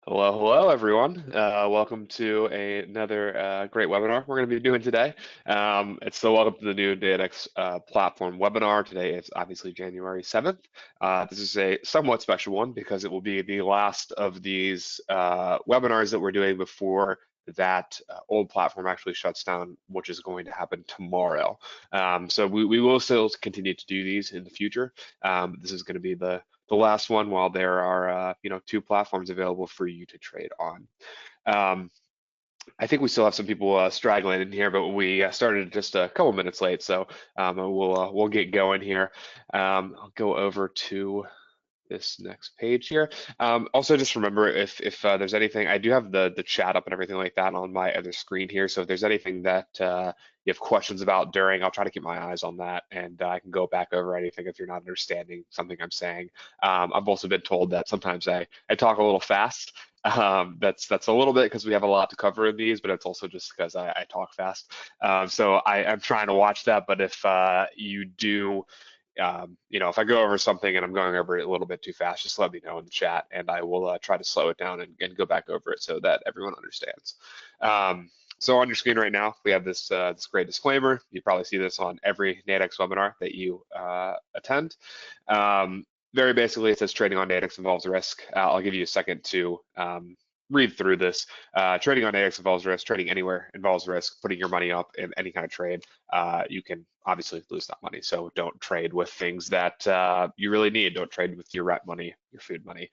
Hello, everyone. Welcome to another great webinar we're going to be doing today. It's the Welcome to the New Nadex platform webinar. Today is obviously January 7th. This is a somewhat special one because it will be the last of these webinars that we're doing before that old platform actually shuts down, which is going to happen tomorrow. So we will still continue to do these in the future. This is going to be the last one while there are two platforms available for you to trade on. I think we still have some people straggling in here, but we started just a couple minutes late, so we'll get going here. I'll go over to this next page here. Also, just remember if there's anything, I do have the chat up and everything like that on my other screen here. So if there's anything that you have questions about during, I'll try to keep my eyes on that, and I can go back over anything if you're not understanding something I'm saying. I've also been told that sometimes I talk a little fast. That's a little bit because we have a lot to cover in these, but it's also just because I talk fast. So I'm trying to watch that. But if you do, if I go over something and I'm going over it a little bit too fast, just let me know in the chat and I will try to slow it down and go back over it so that everyone understands. So on your screen right now, we have this great disclaimer. You probably see this on every Nadex webinar that you attend. Very basically, it says trading on Nadex involves risk. I'll give you a second to read through this. Trading on Nadex involves risk. Trading anywhere involves risk. Putting your money up in any kind of trade, you can obviously lose that money. So don't trade with things that you really need. Don't trade with your rent money, your food money.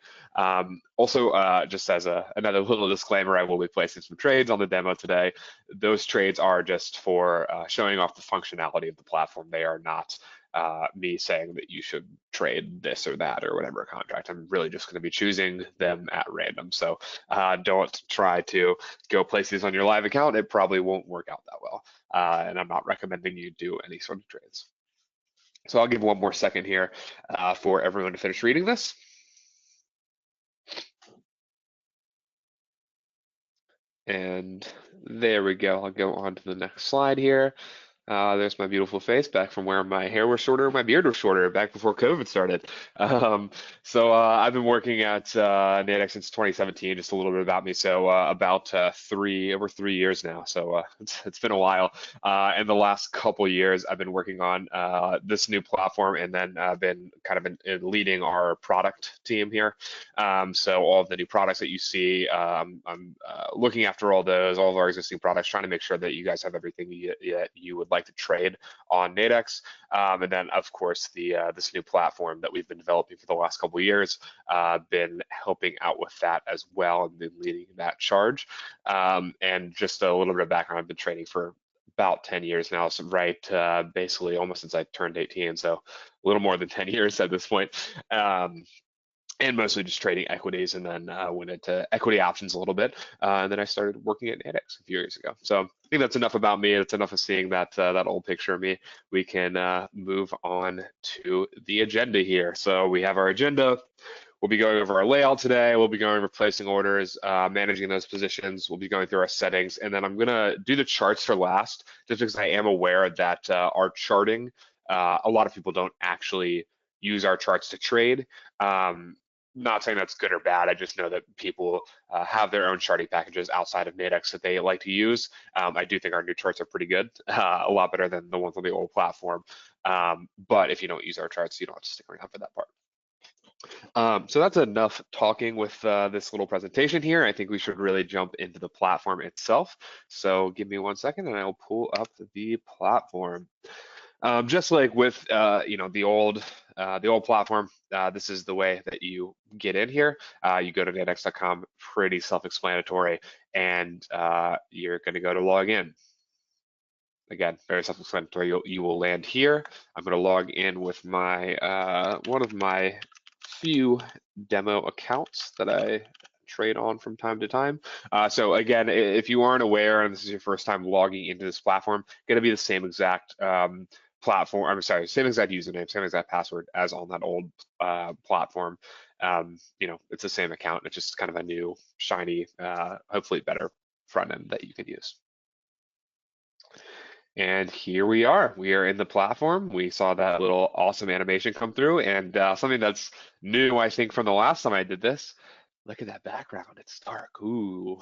Also, just as another little disclaimer, I will be placing some trades on the demo today. Those trades are just for showing off the functionality of the platform. They are not me saying that you should trade this or that or whatever contract. I'm really just going to be choosing them at random. So don't try to go place these on your live account. It probably won't work out that well. And I'm not recommending you do any sort of trades. So I'll give one more second here for everyone to finish reading this. And there we go. I'll go on to the next slide here. There's my beautiful face back from where my hair was shorter, my beard was shorter, back before COVID started. So I've been working at Nadex since 2017, just a little bit about me. So about over 3 years now. So it's been a while. And the last couple years, I've been working on this new platform and then been kind of in leading our product team here. So all of the new products that you see, I'm looking after all of our existing products, trying to make sure that you guys have everything you would like to trade on Nadex. And then, of course, this new platform that we've been developing for the last couple of years, been helping out with that as well and been leading that charge. And just a little bit of background, I've been trading for about 10 years now, so basically almost since I turned 18, so a little more than 10 years at this point. And mostly just trading equities, and then went into equity options a little bit. And then I started working at Nadex a few years ago. So I think that's enough about me. That's enough of seeing that old picture of me. We can move on to the agenda here. So we have our agenda. We'll be going over our layout today. We'll be going over placing orders, managing those positions. We'll be going through our settings. And then I'm going to do the charts for last, just because I am aware that our charting, a lot of people don't actually use our charts to trade. Not saying that's good or bad. I just know that people have their own charting packages outside of Nadex that they like to use. I do think our new charts are pretty good, a lot better than the ones on the old platform. But if you don't use our charts, you don't have to stick around for that part. So that's enough talking with this little presentation here. I think we should really jump into the platform itself. So give me 1 second and I will pull up the platform. Just like with the old platform, this is the way that you get in here. You go to nadex.com, pretty self-explanatory, and you're going to go to log in. Again, very self-explanatory. You will land here. I'm going to log in with my one of my few demo accounts that I trade on from time to time. So again, if you aren't aware and this is your first time logging into this platform, going to be the same exact platform. I'm sorry, same exact username, same exact password as on that old platform. It's the same account. It's just kind of a new, shiny, hopefully better front end that you can use. And here we are. We are in the platform. We saw that little awesome animation come through, and something that's new, I think, from the last time I did this. Look at that background. It's dark. Ooh.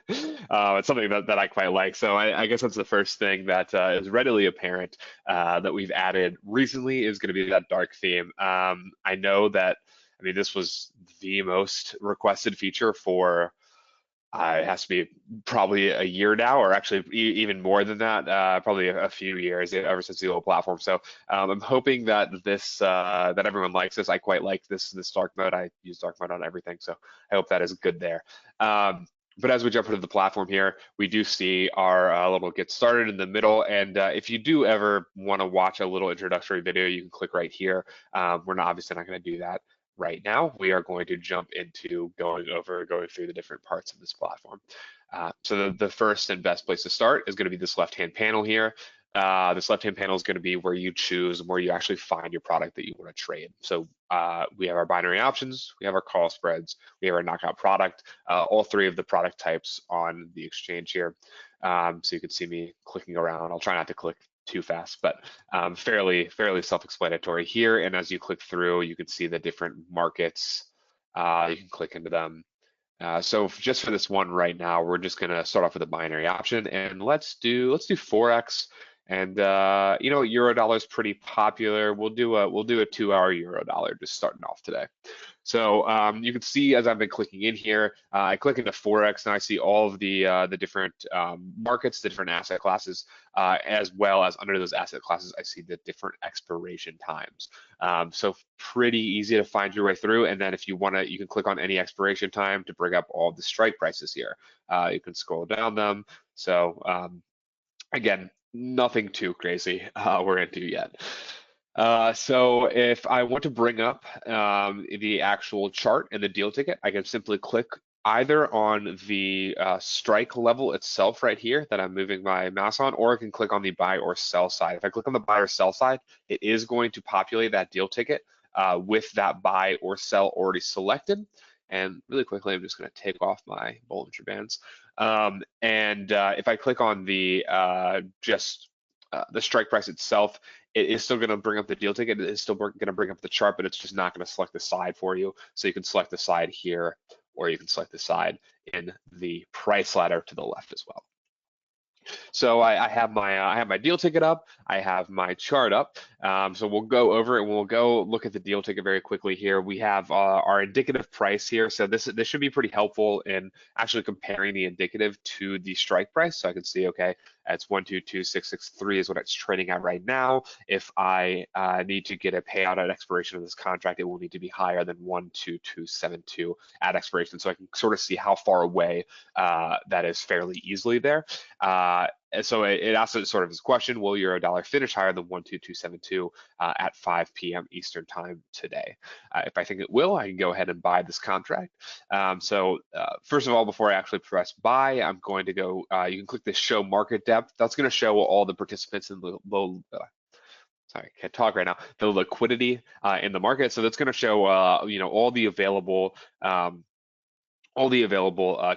It's something that I quite like. So I guess that's the first thing that is readily apparent that we've added recently is going to be that dark theme. I know that, I mean, this was the most requested feature for it has to be probably a year now, or actually even more than that, probably a few years ever since the old platform. So I'm hoping that that everyone likes this. I quite like this dark mode. I use dark mode on everything, so I hope that is good there. But as we jump into the platform here, we do see our little get started in the middle. And if you do ever want to watch a little introductory video, you can click right here. We're not obviously not going to do that right now. We are going to jump into going through the different parts of this platform. So the first and best place to start is going to be this left-hand panel here. This left-hand panel is going to be where you choose, where you actually find your product that you want to trade. So we have our binary options, we have our call spreads, we have our knockout product, all three of the product types on the exchange here. So you can see me clicking around. I'll try not to click too fast, but fairly self-explanatory here. And as you click through, you can see the different markets. You can click into them. So just for this one right now, we're just going to start off with a binary option, and let's do Forex. And you know, euro dollar is pretty popular. We'll do a 2-hour euro dollar just starting off today. So you can see as I've been clicking in here, I click into Forex and I see all of the different markets, the different asset classes, as well as under those asset classes, I see the different expiration times. So pretty easy to find your way through. And then if you want to, you can click on any expiration time to bring up all the strike prices here. You can scroll down them. So again, nothing too crazy we're into yet. So if I want to bring up the actual chart and the deal ticket, I can simply click either on the strike level itself right here that I'm moving my mouse on, or I can click on the buy or sell side. If I click on the buy or sell side, it is going to populate that deal ticket with that buy or sell already selected. And really quickly, I'm just going to take off my Bollinger Bands. If I click on the strike price itself, it is still going to bring up the deal ticket. It is still going to bring up the chart, but it's just not going to select the side for you. So you can select the side here, or you can select the side in the price ladder to the left as well. So I have my deal ticket up. I have my chart up. So we'll go over it and we'll go look at the deal ticket very quickly here. We have our indicative price here. So this should be pretty helpful in actually comparing the indicative to the strike price. So I can see, okay, it's 122,663 is what it's trading at right now. If I need to get a payout at expiration of this contract, it will need to be higher than 12272 at expiration. So I can sort of see how far away that is fairly easily there. And so it asks sort of this question: will euro dollar finish higher than 12272 at 5 p.m. Eastern time today? If I think it will, I can go ahead and buy this contract. First of all, before I actually press buy, I'm going to go. You can click this show market depth. That's going to show all the participants in the sorry, can't talk right now. The liquidity in the market. So that's going to show you know, all the available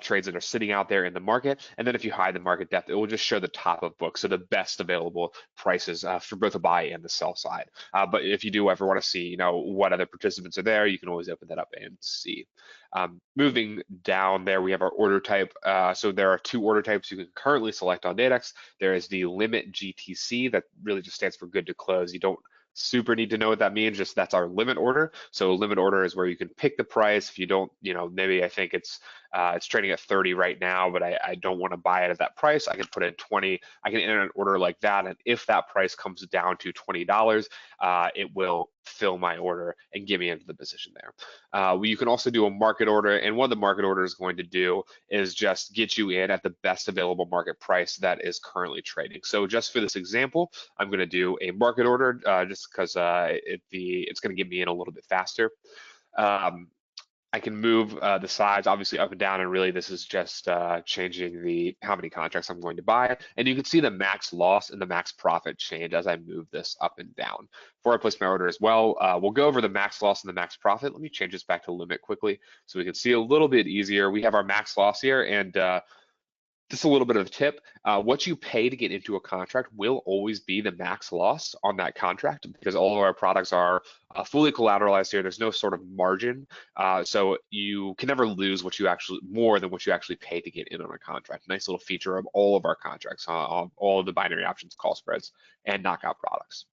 trades that are sitting out there in the market. And then if you hide the market depth, it will just show the top of book, so the best available prices for both the buy and the sell side. But if you do ever want to see, you know, what other participants are there, you can always open that up and see. Moving down there, we have our order type. So there are two order types you can currently select on Nadex. There is the limit GTC, that really just stands for good to close. You don't super need to know what that means, just that's our limit order. So limit order is where you can pick the price. If you don't, you know, maybe I think it's trading at 30 right now, but I don't want to buy it at that price, I can put in 20. I can enter an order like that, and if that price comes down to $20, it will fill my order and get me into the position there. You can also do a market order, and what the market order is going to do is just get you in at the best available market price that is currently trading. So just for this example, I'm going to do a market order just because it's going to get me in a little bit faster. I can move the size obviously up and down, and really this is just changing how many contracts I'm going to buy. And you can see the max loss and the max profit change as I move this up and down. Before I place my order as well, we'll go over the max loss and the max profit. Let me change this back to limit quickly so we can see a little bit easier. We have our max loss here, and just a little bit of a tip. What you pay to get into a contract will always be the max loss on that contract because all of our products are fully collateralized here. There's no sort of margin. So you can never lose more than what you actually pay to get in on a contract. Nice little feature of all of our contracts, on all of the binary options, call spreads, and knockout products.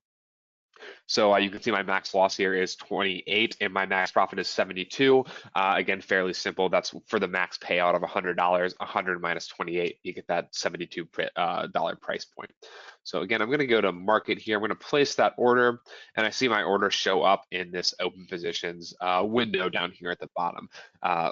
So you can see my max loss here is 28 and my max profit is 72. Again, fairly simple. That's for the max payout of $100, 100 minus 28, you get that $72 price point. So again, I'm going to go to market here. I'm going to place that order, and I see my order show up in this open positions window down here at the bottom,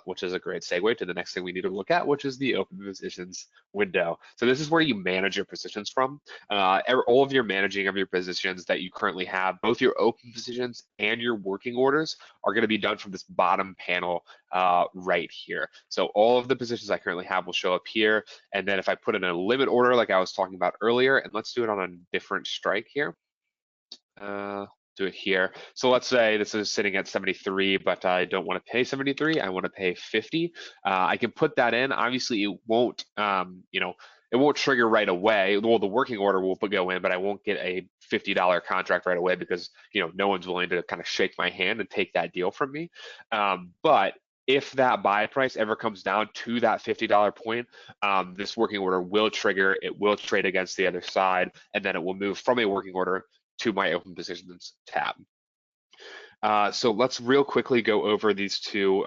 which is a great segue to the next thing we need to look at, which is the open positions window. So this is where you manage your positions from. All of your managing of your positions that you currently have, both your open positions and your working orders, are going to be done from this bottom panel right here. So all of the positions I currently have will show up here. And then if I put in a limit order like I was talking about earlier, and let's do it on a different strike here. Do it here. So let's say this is sitting at 73, but I don't want to pay 73. I want to pay 50. I can put that in. Obviously, it won't, it won't trigger right away. Well, the working order will go in, but I won't get a $50 contract right away because no one's willing to kind of shake my hand and take that deal from me. But if that buy price ever comes down to that $50 point, this working order will trigger. It will trade against the other side, and then it will move from a working order to my open positions tab. So let's real quickly go over these two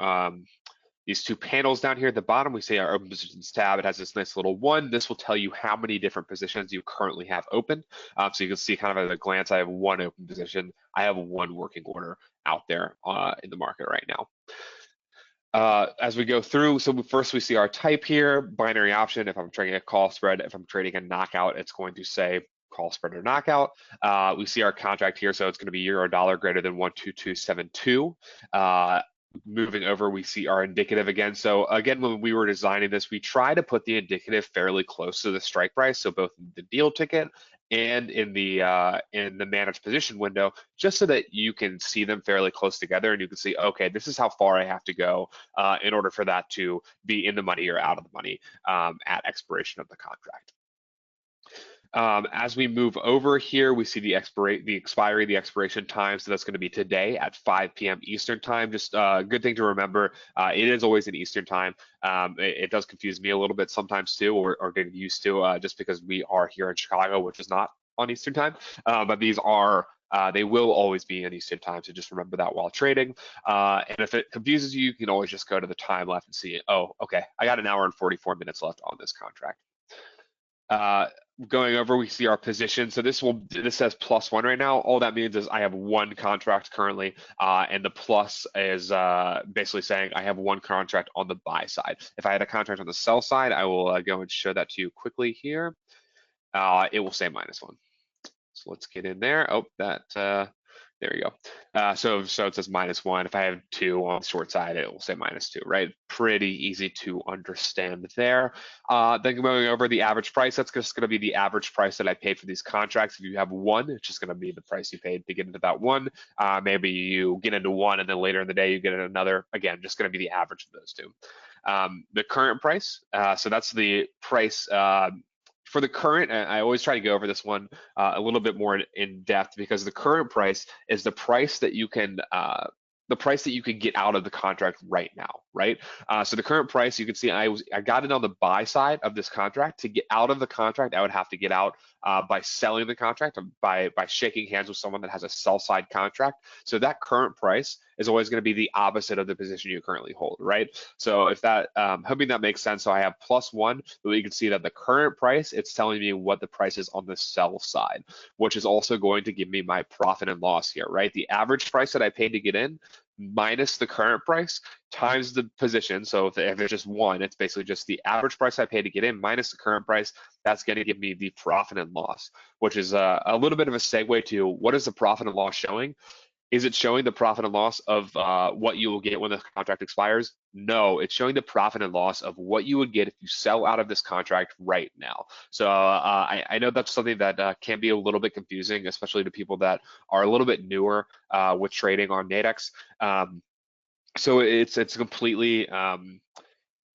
panels down here at the bottom. We see our open positions tab. It has this nice little one. This will tell you how many different positions you currently have open. So you can see kind of at a glance, I have one open position. I have one working order out there in the market right now. As we go through, so first we see our type here, binary option. If I'm trading a call spread, if I'm trading a knockout, it's going to say call spread or knockout. We see our contract here, so it's going to be euro dollar greater than 12272. Moving over, we see our indicative again. So again, when we were designing this, we try to put the indicative fairly close to the strike price, so both in the deal ticket and in the managed position window, just so that you can see them fairly close together and you can see, okay, this is how far I have to go in order for that to be in the money or out of the money at expiration of the contract. As we move over here, we see the expiration time. So that's going to be today at 5 p.m. Eastern time. Just a good thing to remember, it is always in Eastern time. It does confuse me a little bit sometimes too, or getting used to, just because we are here in Chicago, which is not on Eastern time. But these are, they will always be in Eastern time, so just remember that while trading. And if it confuses you, you can always just go to the time left and see, oh, okay, I got 1 hour and 44 minutes left on this contract. Going over, we see our position. So this says +1 right now. All that means is I have one contract currently, and the plus is basically saying I have one contract on the buy side. If I had a contract on the sell side, I will go and show that to you quickly here. It will say -1. So let's get in there. Oh, there we go. So it says -1. If I have 2 on the short side, it will say -2, right? Pretty easy to understand there. Then going over the average price, that's just going to be the average price that I paid for these contracts. If you have one, it's just going to be the price you paid to get into that one. Maybe you get into one and then later in the day you get into another. Again, just going to be the average of those two. The current price, so that's the price for the current. I always try to go over this one a little bit more in depth, because the current price is the price that you can get out of the contract right now, right? So the current price, you can see I got it on the buy side of this contract. To get out of the contract, I would have to get out by selling the contract, by shaking hands with someone that has a sell side contract. So that current price is always going to be the opposite of the position you currently hold, right? So if that, hoping that makes sense. So I have +1, but you can see that the current price, it's telling me what the price is on the sell side, which is also going to give me my profit and loss here, right? The average price that I paid to get in minus the current price times the position. So if there's just one, it's basically just the average price I paid to get in minus the current price. That's going to give me the profit and loss, which is a little bit of a segue to what is the profit and loss showing? Is it showing the profit and loss of what you will get when the contract expires? No, it's showing the profit and loss of what you would get if you sell out of this contract right now. So I know that's something that can be a little bit confusing, especially to people that are a little bit newer with trading on Nadex. So it's completely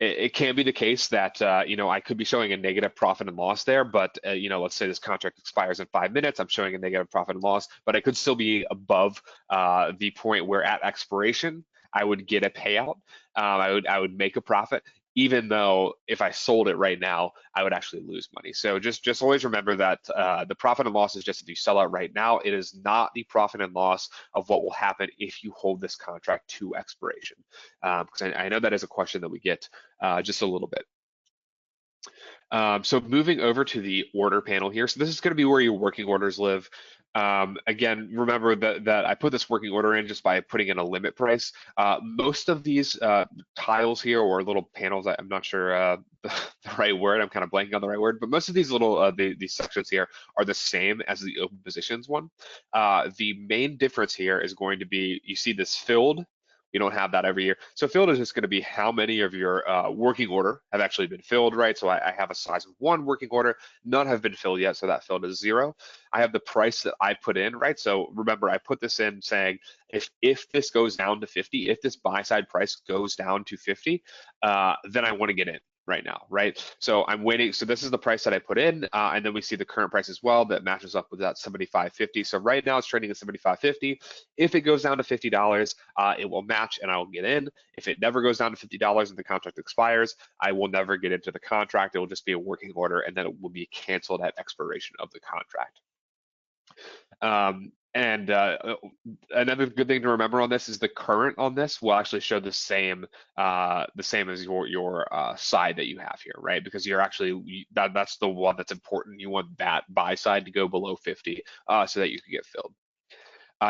it can be the case that I could be showing a negative profit and loss there, but let's say this contract expires in 5 minutes, I'm showing a negative profit and loss, but I could still be above the point where at expiration I would get a payout. I would make a profit, even though if I sold it right now, I would actually lose money. So just always remember that the profit and loss is just if you sell out right now. It is not the profit and loss of what will happen if you hold this contract to expiration. Because I know that is a question that we get just a little bit. So moving over to the order panel here. So this is going to be where your working orders live. Again, remember that I put this working order in just by putting in a limit price. Most of these tiles here or little panels, I'm not sure the right word, I'm kind of blanking on the right word, but most of these little these sections here are the same as the open positions one. The main difference here is going to be, you see this filled. We don't have that every year. So filled is just going to be how many of your working order have actually been filled, right? So I have a size of 1 working order, none have been filled yet, so that filled is 0. I have the price that I put in, right? So remember, I put this in saying if this goes down to 50, if this buy side price goes down to 50, then I want to get in right now, right? So I'm waiting. So this is the price that I put in, and then we see the current price as well that matches up with that 75.50. So right now it's trading at 75.50. If it goes down to $50, it will match and I will get in. If it never goes down to $50 and the contract expires, I will never get into the contract. It will just be a working order and then it will be canceled at expiration of the contract. And another good thing to remember on this is the current on this will actually show the same as your side that you have here, right? Because you're actually that's the one that's important. You want that buy side to go below 50 so that you can get filled.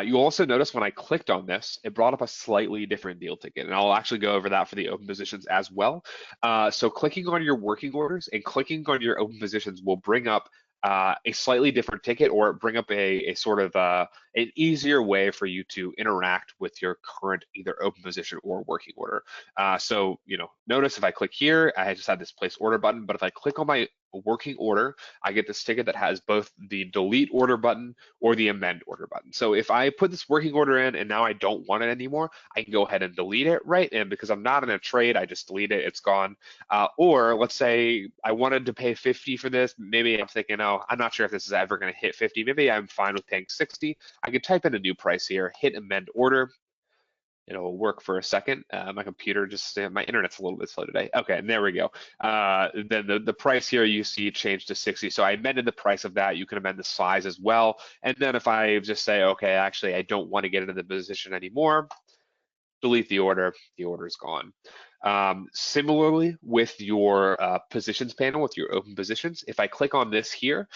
You also notice when I clicked on this, it brought up a slightly different deal ticket, and I'll actually go over that for the open positions as well. So clicking on your working orders and clicking on your open positions will bring up a slightly different ticket, or bring up a sort of an easier way for you to interact with your current either open position or working order. So notice if I click here, I just had this place order button, but if I click on my working order, I get this ticket that has both the delete order button or the amend order button. So if I put this working order in and now I don't want it anymore, I can go ahead and delete it, right? And because I'm not in a trade, I just delete it, it's gone. Or let's say I wanted to pay 50 for this. Maybe I'm thinking, oh, I'm not sure if this is ever gonna hit 50. Maybe I'm fine with paying 60. I can type in a new price here, hit amend order. It'll work for a second. My computer my internet's a little bit slow today. Okay, and there we go. Then the price here you see changed to 60. So I amended the price of that. You can amend the size as well. And then if I just say, okay, actually, I don't want to get into the position anymore, delete the order's gone. Similarly with your positions panel, with your open positions, if I click on this here,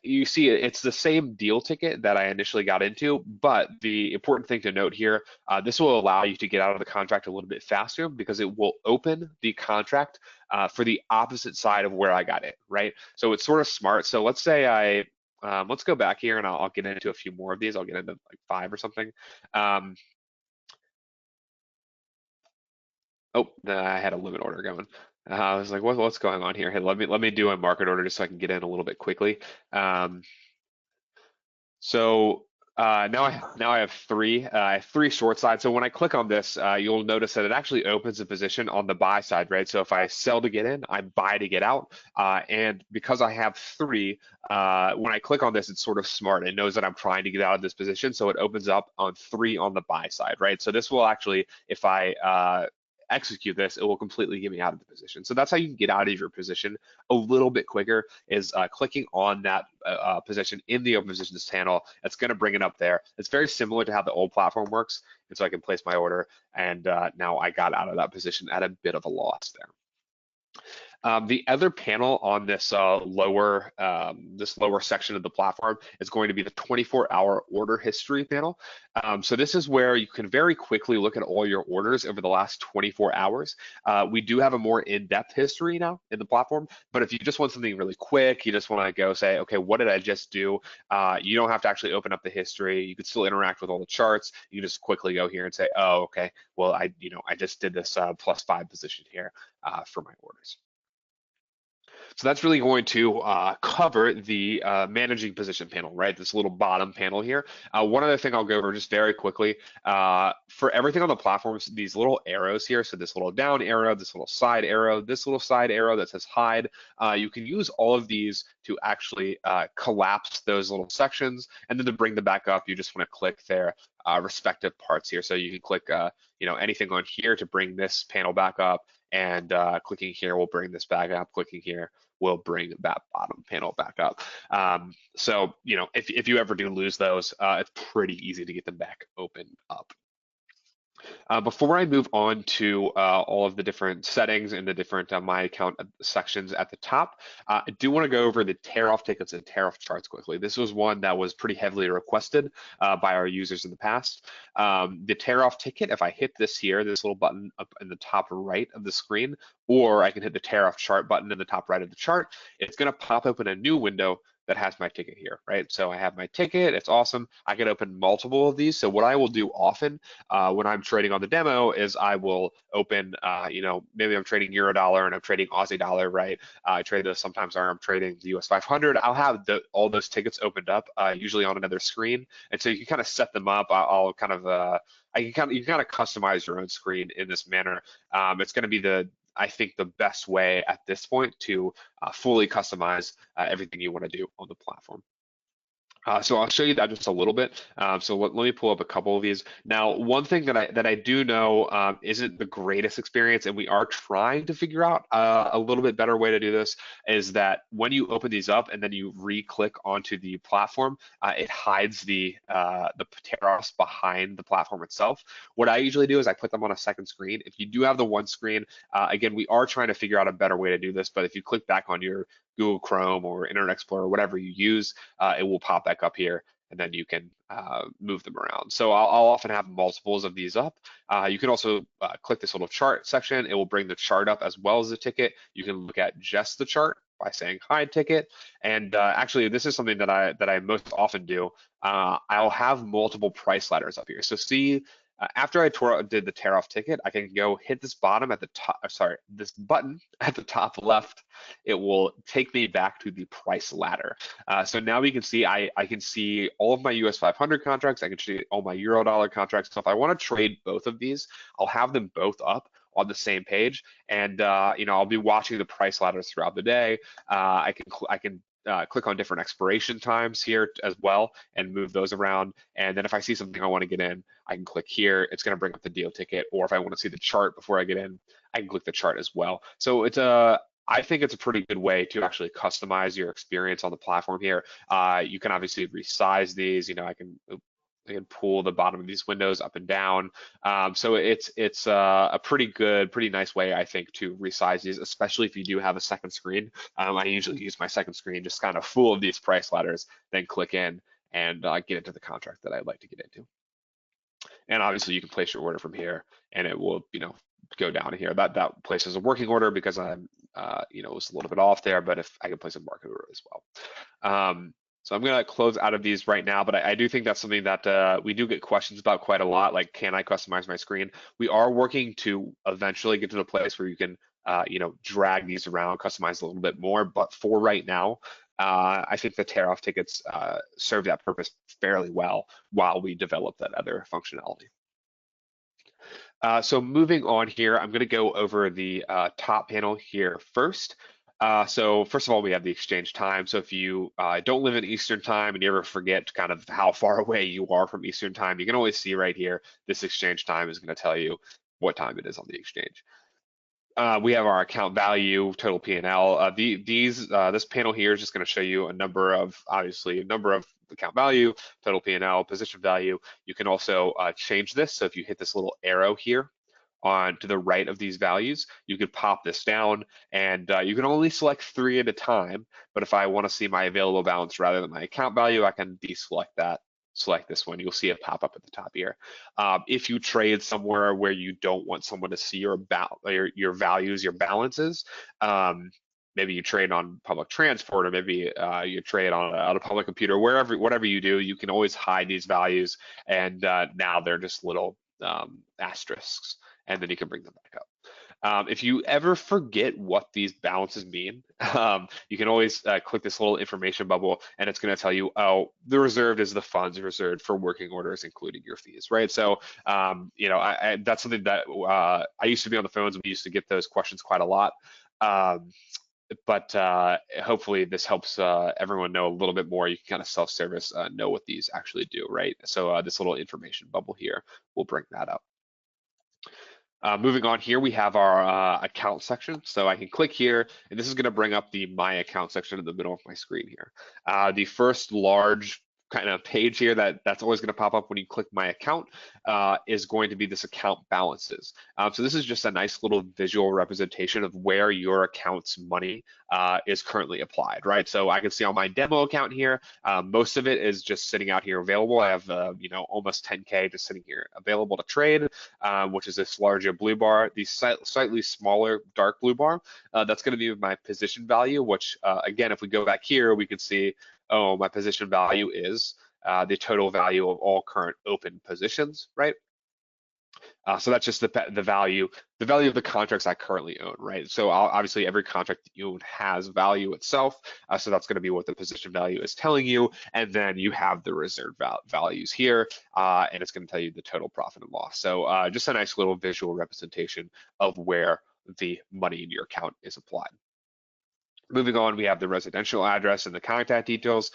you see it's the same deal ticket that I initially got into, but the important thing to note here, this will allow you to get out of the contract a little bit faster because it will open the contract for the opposite side of where I got it, right? So it's sort of smart. So let's say let's go back here and I'll get into a few more of these. I'll get into like 5 or something. Oh, I had a limit order going. I was like, what's going on here? Hey, let me do a market order just so I can get in a little bit quickly. So now I have 3. I have 3 short sides. So when I click on this, you'll notice that it actually opens a position on the buy side, right? So if I sell to get in, I buy to get out. And because I have 3, when I click on this, it's sort of smart. It knows that I'm trying to get out of this position, so it opens up on 3 on the buy side, right? So this will actually, if I execute this, it will completely get me out of the position. So that's how you can get out of your position a little bit quicker, is clicking on that position in the open positions panel. It's going to bring it up there. It's very similar to how the old platform works. And so I can place my order, and now I got out of that position at a bit of a loss there. The other panel on this lower section of the platform is going to be the 24-hour order history panel. So this is where you can very quickly look at all your orders over the last 24 hours. We do have a more in-depth history now in the platform, but if you just want something really quick, you just want to go say, okay, what did I just do? You don't have to actually open up the history. You can still interact with all the charts. You can just quickly go here and say, oh, okay, well, I just did this +5 position here for my orders. So that's really going to cover the managing position panel, right? This little bottom panel here. One other thing I'll go over just very quickly, for everything on the platforms, these little arrows here, so this little down arrow, this little side arrow, this little side arrow that says hide, you can use all of these to actually collapse those little sections, and then to bring them back up, you just want to click their respective parts here. So you can click anything on here to bring this panel back up, and clicking here will bring this back up, clicking here will bring that bottom panel back up. So, if you ever do lose those, it's pretty easy to get them back open up. Before I move on to all of the different settings and the different My Account sections at the top, I do want to go over the tear-off tickets and tear-off charts quickly. This was one that was pretty heavily requested by our users in the past. The tear-off ticket, if I hit this here, this little button up in the top right of the screen, or I can hit the tear-off chart button in the top right of the chart, it's going to pop open a new window that has my ticket here, right? So I have my ticket, it's awesome. I can open multiple of these. So what I will do often when I'm trading on the demo is I will open, maybe I'm trading euro dollar and I'm trading Aussie dollar, right? I trade those sometimes, or I'm trading the US 500. I'll have all those tickets opened up, usually on another screen. And so you can kind of set them up. You can kind of customize your own screen in this manner. It's going to be I think the best way at this point to fully customize everything you want to do on the platform. So I'll show you that just a little bit. So let me pull up a couple of these. Now, one thing that I do know isn't the greatest experience, and we are trying to figure out a little bit better way to do this, is that when you open these up and then you re-click onto the platform, it hides the tear-offs behind the platform itself. What I usually do is I put them on a second screen. If you do have the one screen, again, we are trying to figure out a better way to do this, but if you click back on your Google Chrome or Internet Explorer, whatever you use, it will pop back up here, and then you can move them around. So I'll often have multiples of these up. You can also click this little chart section. It will bring the chart up as well as the ticket. You can look at just the chart by saying hide ticket. And actually, this is something that I most often do. I'll have multiple price ladders up here. So see, after I did the tear off ticket, I can go hit this bottom at the top, this button at the top left. It will take me back to the price ladder. So now we can see, I can see all of my US 500 contracts. I can see all my euro dollar contracts. So if I want to trade both of these, I'll have them both up on the same page. And, I'll be watching the price ladders throughout the day. I can click on different expiration times here as well and move those around. And then if I see something I want to get in, I can click here. It's going to bring up the deal ticket. Or if I want to see the chart before I get in, I can click the chart as well. So I think it's a pretty good way to actually customize your experience on the platform here. You can obviously resize these. I can pull the bottom of these windows up and down. So it's a pretty nice way, I think, to resize these, especially if you do have a second screen. I usually use my second screen just kind of full of these price ladders, then click in and get into the contract that I'd like to get into. And obviously you can place your order from here and it will, go down here. That places a working order because I'm, it was a little bit off there, but if I can place a market order as well. So I'm gonna close out of these right now, but I do think that's something that we do get questions about quite a lot, like, can I customize my screen? We are working to eventually get to the place where you can, drag these around, customize a little bit more, but for right now, I think the tear-off tickets serve that purpose fairly well while we develop that other functionality. So moving on here, I'm going to go over the top panel here first. So first of all, we have the exchange time. So if you don't live in Eastern time and you ever forget kind of how far away you are from Eastern time, you can always see right here, this exchange time is going to tell you what time it is on the exchange. We have our account value, total P&L. This panel here is just going to show you a number of account value, total P&L, position value. You can also change this. So if you hit this little arrow here on to the right of these values, you could pop this down, and you can only select 3 at a time. But if I want to see my available balance rather than my account value, I can deselect that. Select this one, you'll see it pop up at the top here. If you trade somewhere where you don't want someone to see your values, your balances, maybe you trade on public transport, or maybe you trade on a public computer, whatever you do, you can always hide these values, and now they're just little asterisks, and then you can bring them back up. If you ever forget what these balances mean, you can always click this little information bubble, and it's going to tell you, oh, the reserved is the funds reserved for working orders, including your fees, right? So, that's something that I used to be on the phones. We used to get those questions quite a lot. Um, but hopefully this helps everyone know a little bit more. You can kind of self-service know what these actually do, right? So this little information bubble here will bring that up. Moving on here, we have our account section. So I can click here, and this is going to bring up the My Account section in the middle of my screen here. The first large kind of page here that's always going to pop up when you click My Account is going to be this account balances. So this is just a nice little visual representation of where your account's money is currently applied, right? So I can see on my demo account here, most of it is just sitting out here available. I have, almost 10K just sitting here available to trade, which is this larger blue bar. The slightly smaller dark blue bar, that's going to be my position value, which again, if we go back here, we can see, oh, my position value is the total value of all current open positions, right? So that's just the value of the contracts I currently own, right? So obviously every contract that you own has value itself. So that's going to be what the position value is telling you. And then you have the reserve values here, and it's going to tell you the total profit and loss. So just a nice little visual representation of where the money in your account is applied. Moving on, we have the residential address and the contact details.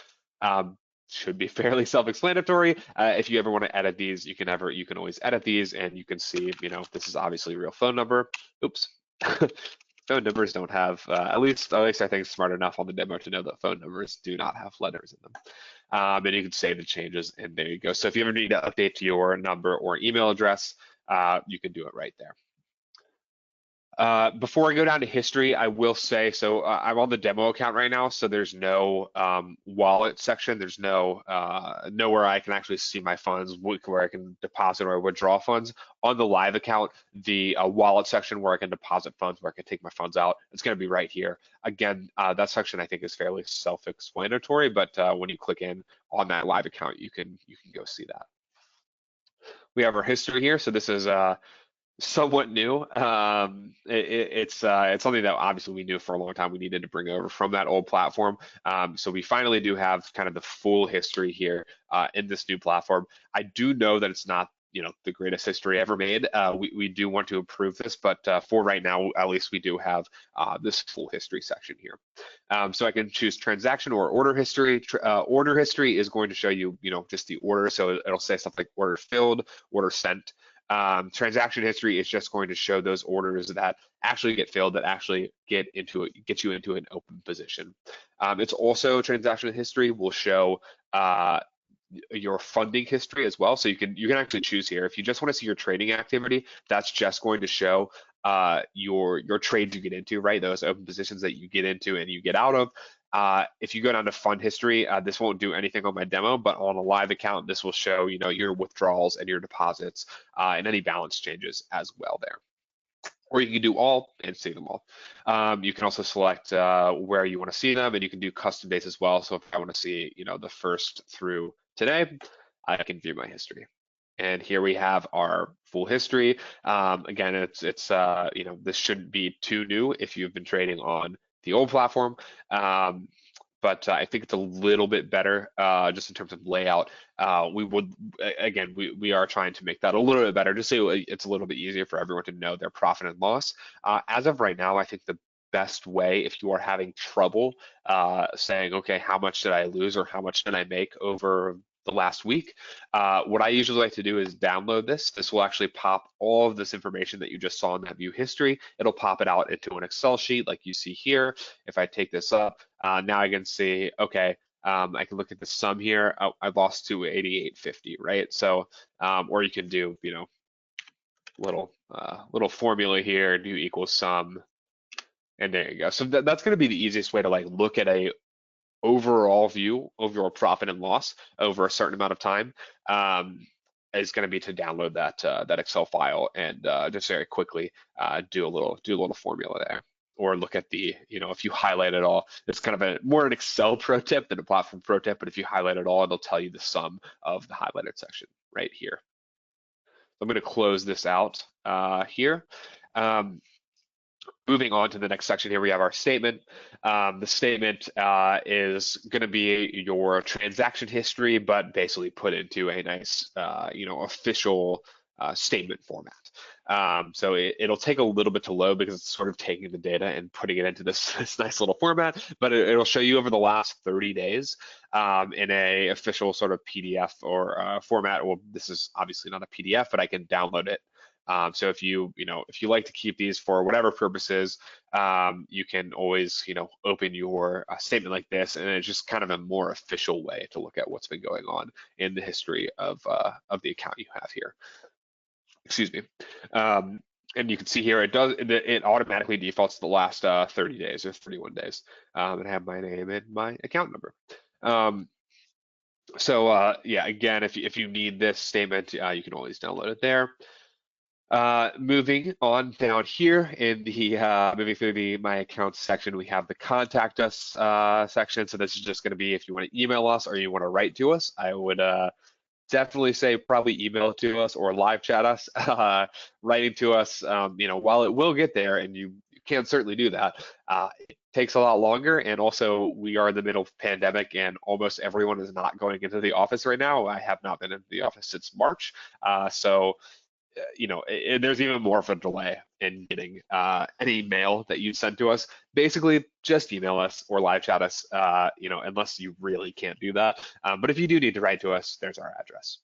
Should be fairly self-explanatory. If you ever want to edit these, you can always edit these, and you can see, this is obviously a real phone number. Oops. Phone numbers don't have, at least I think it's smart enough on the demo to know that phone numbers do not have letters in them. And you can save the changes, and there you go. So if you ever need to update your number or email address, you can do it right there. Before I go down to history, I will say, so I'm on the demo account right now, so there's no wallet section. There's nowhere I can actually see my funds, where I can deposit or withdraw funds. On the live account, the wallet section where I can deposit funds, where I can take my funds out, it's going to be right here. Again, that section I think is fairly self-explanatory, but when you click in on that live account, you can go see that. We have our history here, so this is somewhat new. It's something that obviously we knew for a long time we needed to bring over from that old platform. So we finally do have kind of the full history here in this new platform. I do know that it's not the greatest history ever made. We do want to improve this, but for right now, at least we do have this full history section here. So I can choose transaction or order history. Order history is going to show you, just the order. So it'll say something like order filled, order sent. Transaction history is just going to show those orders that actually get filled, that actually get you into an open position. It's also transaction history will show your funding history as well. So you can actually choose here. If you just want to see your trading activity, that's just going to show your trades you get into, right? Those open positions that you get into and you get out of. If you go down to fund history, this won't do anything on my demo, but on a live account, this will show your withdrawals and your deposits and any balance changes as well there. Or you can do all and see them all. You can also select where you want to see them, and you can do custom dates as well. So if I want to see the first through today, I can view my history. And here we have our full history. Again, it's this shouldn't be too new if you've been trading on the old platform, but I think it's a little bit better just in terms of layout. We are trying to make that a little bit better, just so it's a little bit easier for everyone to know their profit and loss. As of right now, I think the best way, if you are having trouble saying, okay, how much did I lose or how much did I make over the last week, what I usually like to do is download this. This will actually pop all of this information that you just saw in that view history. It'll pop it out into an Excel sheet like you see here. If I take this up, now I can see, okay, I can look at the sum here. Oh, I lost to 88.50, right? So, or you can do, little formula here, do equals sum, and there you go. So that's going to be the easiest way to look at a overall view of your profit and loss over a certain amount of time. Is going to be to download that Excel file and just very quickly do a little formula there, or look at the if you highlight it all. It's kind of more an Excel pro tip than a platform pro tip, but if you highlight it all, it'll tell you the sum of the highlighted section right here. I'm going to close this out here. Moving on to the next section here, we have our statement. The statement is going to be your transaction history, but basically put into a nice, official statement format. So it'll take a little bit to load because it's sort of taking the data and putting it into this, this nice little format, but it'll show you over the last 30 days in a official sort of PDF or format. Well, this is obviously not a PDF, but I can download it. So if if you like to keep these for whatever purposes, you can always, open your statement like this, and it's just kind of a more official way to look at what's been going on in the history of the account you have here. Excuse me. And you can see here it automatically defaults to the last 30 days or 31 days, and I have my name and my account number. Yeah, again, if you need this statement, you can always download it there. Moving on down here in the moving through the My Accounts section, we have the Contact Us section. So this is just going to be if you want to email us or you want to write to us. I would definitely say probably email to us or live chat us. Writing to us, while it will get there, and you can certainly do that, it takes a lot longer. And also, we are in the middle of pandemic, and almost everyone is not going into the office right now. I have not been in the office since March, there's even more of a delay in getting any mail that you send to us. Basically, just email us or live chat us, unless you really can't do that. But if you do need to write to us, there's our address.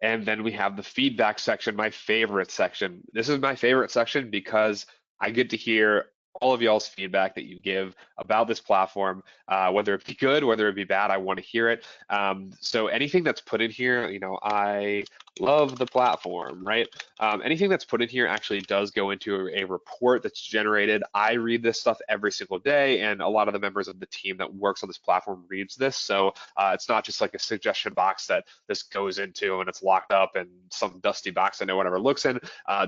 And then we have the feedback section, my favorite section. This is my favorite section because I get to hear all of y'all's feedback that you give about this platform, whether it be good, whether it be bad, I want to hear it. So anything that's put in here, I love the platform, right? Anything that's put in here actually does go into a report that's generated. I read this stuff every single day, and a lot of the members of the team that works on this platform reads this. So it's not just like a suggestion box that this goes into and it's locked up and some dusty box that no one ever looks in.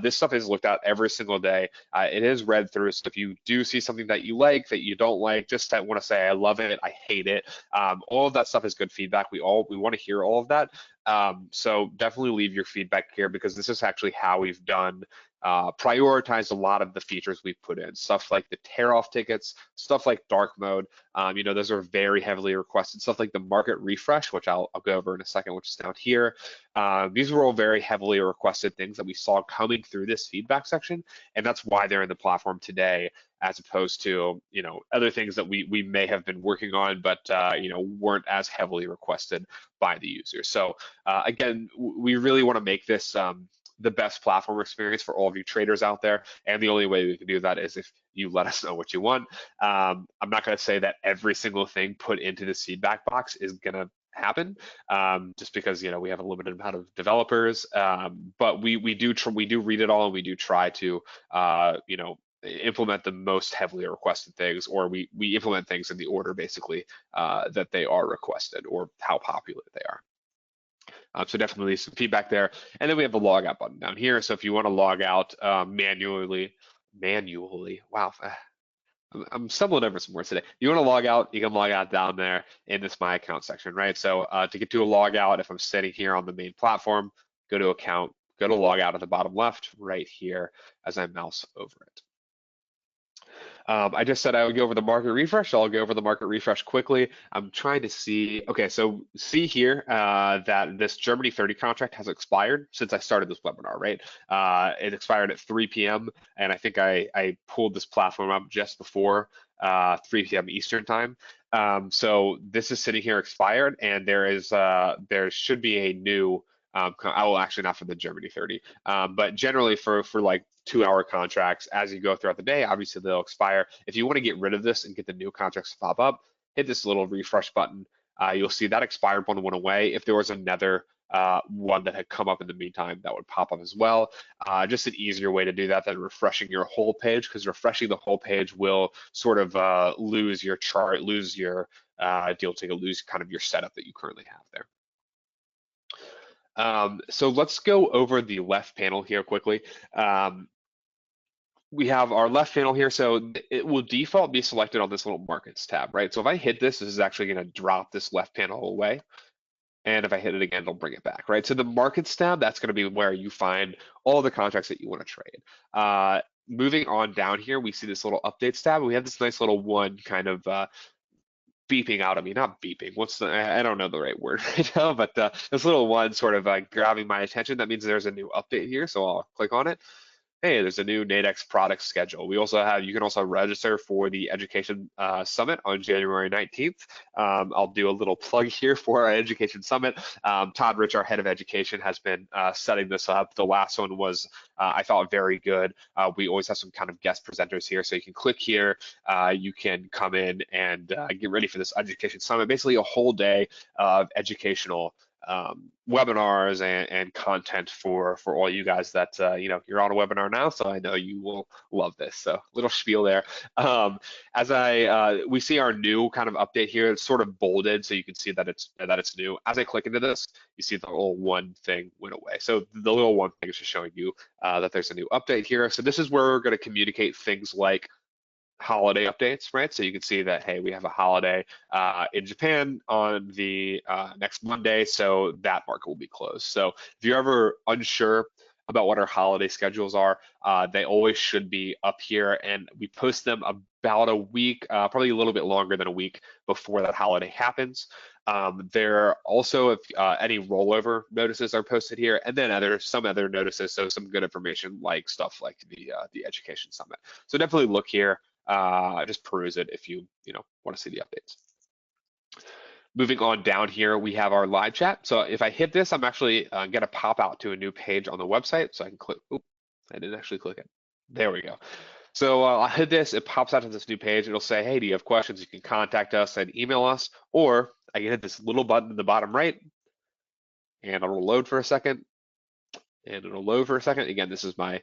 This stuff is looked at every single day. It is read through. So if you do see something that you like, that you don't like, just want to say, I love it, I hate it. All of that stuff is good feedback. We want to hear all of that. So definitely leave your feedback here because this is actually how we've done prioritized a lot of the features we've put in. Stuff like the tear-off tickets, stuff like dark mode, those are very heavily requested. Stuff like the market refresh, which I'll go over in a second, which is down here. These were all very heavily requested things that we saw coming through this feedback section, and that's why they're in the platform today, as opposed to other things that we may have been working on, but weren't as heavily requested by the user. So again, we really want to make this the best platform experience for all of you traders out there, and the only way we can do that is if you let us know what you want. I'm not going to say that every single thing put into this feedback box is going to happen, just because we have a limited amount of developers, but we do read it all, and we do try to implement the most heavily requested things, or we implement things in the order basically that they are requested or how popular they are. So definitely some feedback there. And then we have the log out button down here. So if you want to log out manually, wow, I'm stumbling over some words today. You want to log out, you can log out down there in this My Account section, right? So to get to a log out, if I'm sitting here on the main platform, go to Account, go to log out at the bottom left right here as I mouse over it. I just said I would go over the market refresh. So I'll go over the market refresh quickly. I'm trying to see, okay, so see here that this Germany 30 contract has expired since I started this webinar, right? It expired at 3 p.m. and I think I pulled this platform up just before 3 p.m. Eastern time. So this is sitting here expired, and there should be a new actually not for the Germany 30, but generally for like 2-hour contracts, as you go throughout the day, obviously they'll expire. If you want to get rid of this and get the new contracts to pop up, hit this little refresh button. You'll see that expired one went away. If there was another one that had come up in the meantime, that would pop up as well. Just an easier way to do that than refreshing your whole page, because refreshing the whole page will sort of lose your chart, lose your deal ticket, lose kind of your setup that you currently have there. So let's go over the left panel here quickly. We have our left panel here, so it will default be selected on this little markets tab, right? So if I hit this, this is actually going to drop this left panel away. And if I hit it again, it'll bring it back, right? So the markets tab, that's going to be where you find all the contracts that you want to trade. moving on down here, we see this little updates tab. We have this nice little one kind of beeping out at me, not beeping. I don't know the right word right now, but this little one sort of grabbing my attention. That means there's a new update here, so I'll click on it. Hey, there's a new Nadex product schedule. You can also register for the Education Summit on January 19th. I'll do a little plug here for our Education Summit. Todd Rich, our head of education, has been setting this up. The last one was, I thought, very good. We always have some kind of guest presenters here, so you can click here. You can come in and get ready for this Education Summit. Basically, a whole day of educational webinars and content for all you guys that you're on a webinar now, so I know you will love this. So little spiel there. As we see our new kind of update here, it's sort of bolded, so you can see that it's new. As I click into this, you see the little one thing went away. So the little one thing is just showing you that there's a new update here. So this is where we're going to communicate things like holiday updates, right? So you can see that, hey, we have a holiday in Japan on the next Monday, so that market will be closed. So if you're ever unsure about what our holiday schedules are, they always should be up here, and we post them about a week, probably a little bit longer than a week before that holiday happens. There also, if any rollover notices are posted here, and then some other notices, so some good information like stuff like the Education Summit. So definitely look here. Just peruse it if you want to see the updates. Moving on down here, we have our live chat. So if I hit this, I'm actually going to pop out to a new page on the website. So I can click. Oop, I didn't actually click it. There we go. So I'll hit this. It pops out to this new page. It'll say, hey, do you have questions? You can contact us and email us, or I can hit this little button in the bottom right, and it'll load for a second. And it'll load for a second. Again, this is my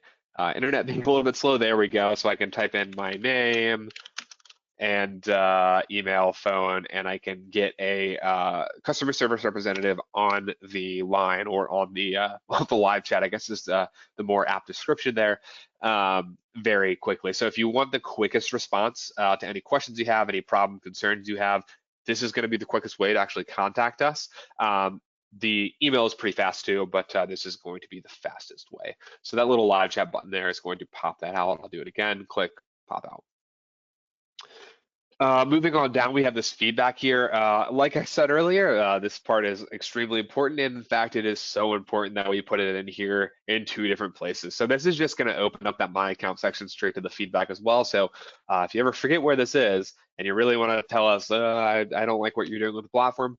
internet being a little bit slow. There we go. So I can type in my name and email, phone, and I can get a customer service representative on the line or on the on the live chat. I guess is the more apt description there very quickly. So if you want the quickest response to any questions you have, any problem, concerns you have, this is going to be the quickest way to actually contact us. The email is pretty fast too, but this is going to be the fastest way. So that little live chat button there is going to pop that out. I'll do it again, click, pop out. Moving on down, we have this feedback here. Like I said earlier, this part is extremely important. And in fact, it is so important that we put it in here in 2 different places. So this is just going to open up that My Account section straight to the feedback as well. So if you ever forget where this is and you really want to tell us, I don't like what you're doing with the platform,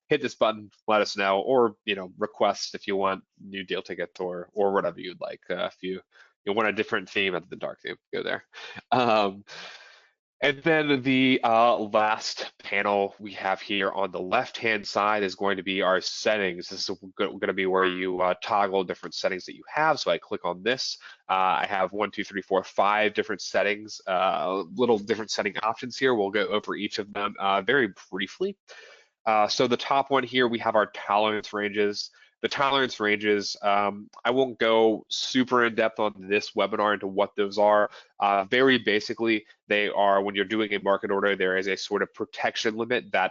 hit this button, let us know, or request if you want new deal tickets or whatever you'd like. If you want a different theme other than dark theme, go there. And then the last panel we have here on the left-hand side is going to be our settings. This is going to be where you toggle different settings that you have. So I click on this. I have 1, 2, 3, 4, 5 different settings, little different setting options here. We'll go over each of them very briefly. So the top one here, we have our tolerance ranges. The tolerance ranges, I won't go super in depth on this webinar into what those are. Very basically, they are, when you're doing a market order, there is a sort of protection limit that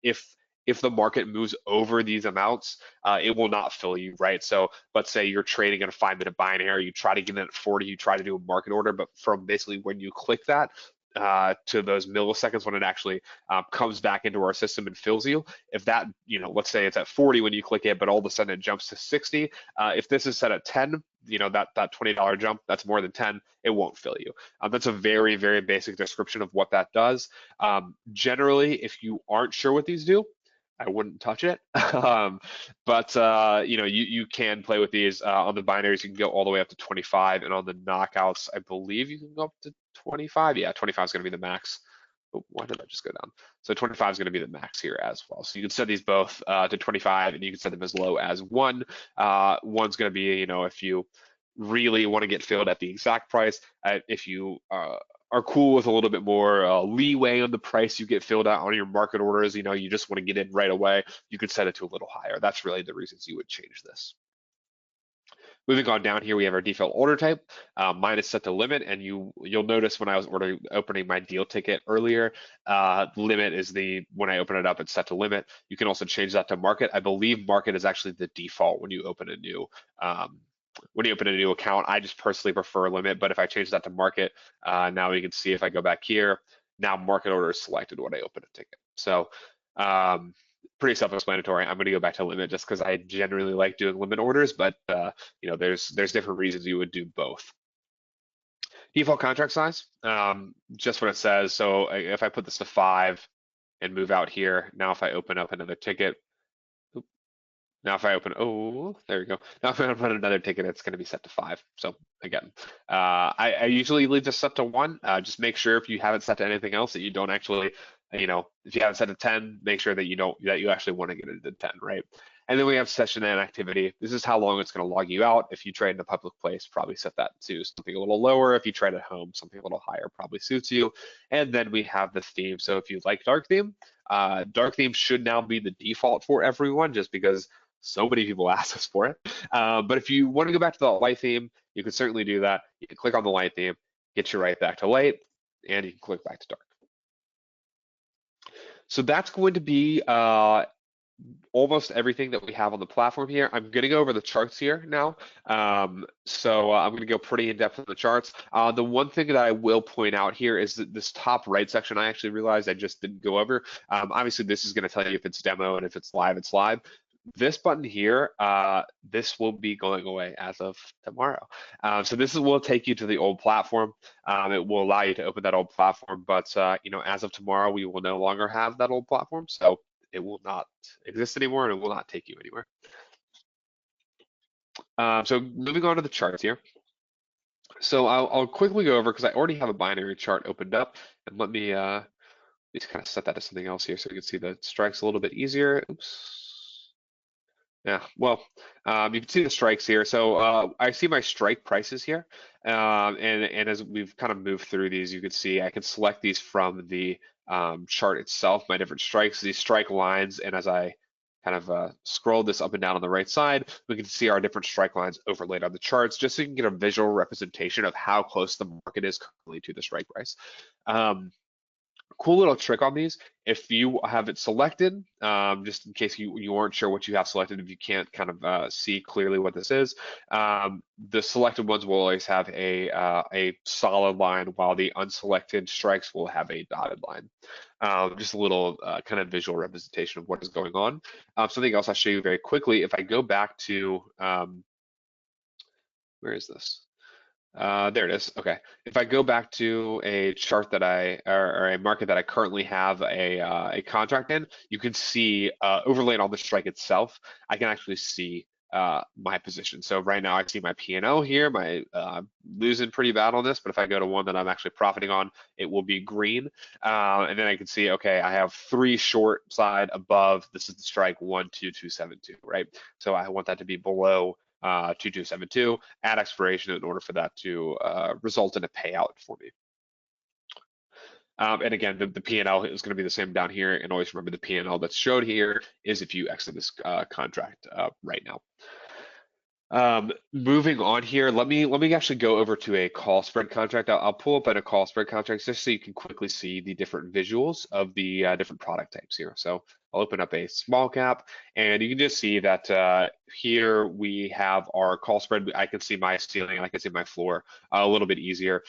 if the market moves over these amounts, it will not fill you, right? So let's say you're trading in a 5-minute binary, you try to get in at 40, you try to do a market order, but from basically when you click that, to those milliseconds when it actually comes back into our system and fills you. If that, let's say it's at 40 when you click it, but all of a sudden it jumps to 60. If this is set at 10, that $20 jump, that's more than 10, it won't fill you. That's a very, very basic description of what that does. Generally, if you aren't sure what these do, I wouldn't touch it. But you can play with these on the binaries. You can go all the way up to 25, and on the knockouts, I believe you can go up to 25. Yeah, 25 is going to be the max. Oh, why did I just go down? So 25 is going to be the max here as well. So you can set these both to 25, and you can set them as low as 1. One's going to be, if you really want to get filled at the exact price. If you are cool with a little bit more leeway on the price you get filled out on your market orders, you just want to get in right away, you could set it to a little higher. That's really the reasons you would change this. Moving on down here, we have our default order type. Mine is set to limit, and you'll notice when I was opening my deal ticket earlier, limit is when I open it up, it's set to limit. You can also change that to market. I believe market is actually the default when you open a new when you open a new account, I just personally prefer limit, but if I change that to market, now you can see if I go back here, now market order is selected when I open a ticket. So pretty self-explanatory. I'm going to go back to limit just because I generally like doing limit orders, but there's different reasons you would do both. Default contract size, just what it says. So if I put this to 5 and move out here, now if I open up another ticket, now if I open, oh, there we go. Now if I open another ticket, it's going to be set to 5. So again, I usually leave this set to 1. Just make sure if you haven't set to anything else that you don't actually, if you haven't set to 10, make sure that you actually want to get it to 10, right? And then we have session and activity. This is how long it's going to log you out. If you trade in a public place, probably set that to something a little lower. If you trade at home, something a little higher probably suits you. And then we have the theme. So if you like dark theme should now be the default for everyone just because so many people ask us for it. But if you want to go back to the light theme, you can certainly do that. You can click on the light theme, get you right back to light, and you can click back to dark. So that's going to be almost everything that we have on the platform here. I'm going to go over the charts here now. So I'm going to go pretty in depth on the charts. The one thing that I will point out here is that this top right section, I actually realized I just didn't go over. Obviously, this is going to tell you if it's demo, and if it's live, it's live. This button here, this will be going away as of tomorrow. So this will take you to the old platform. It will allow you to open that old platform, but as of tomorrow, we will no longer have that old platform. So it will not exist anymore, and it will not take you anywhere. So moving on to the charts here. So I'll quickly go over because I already have a binary chart opened up, and let me just kind of set that to something else here so we can see the strikes a little bit easier. Oops. Yeah, well, you can see the strikes here. So I see my strike prices here, and as we've kind of moved through these, you can see I can select these from the chart itself, my different strikes, these strike lines, and as I kind of scroll this up and down on the right side, we can see our different strike lines overlaid on the charts, just so you can get a visual representation of how close the market is currently to the strike price. Cool little trick on these, if you have it selected, just in case you aren't sure what you have selected, if you can't kind of see clearly what this is, the selected ones will always have a solid line, while the unselected strikes will have a dotted line. Just a little kind of visual representation of what is going on. Something else I'll show you very quickly, if I go back to, where is this? There it is. Okay. If I go back to a chart that or a market that I currently have a contract in, you can see overlaid on the strike itself, I can actually see my position. So right now I see my P&L here, my losing pretty bad on this, but if I go to one that I'm actually profiting on, it will be green. And then I can see, okay, I have 3 short side above, this is the strike 12272, right? So I want that to be below 2272 at expiration in order for that to result in a payout for me. And again, the P&L is going to be the same down here. And always remember the P&L that's showed here is if you exit this contract right now. Moving on here, let me actually go over to a call spread contract. I'll pull up a call spread contract just so you can quickly see the different visuals of the different product types here. So I'll open up a small cap, and you can just see that here we have our call spread. I can see my ceiling and I can see my floor a little bit easier.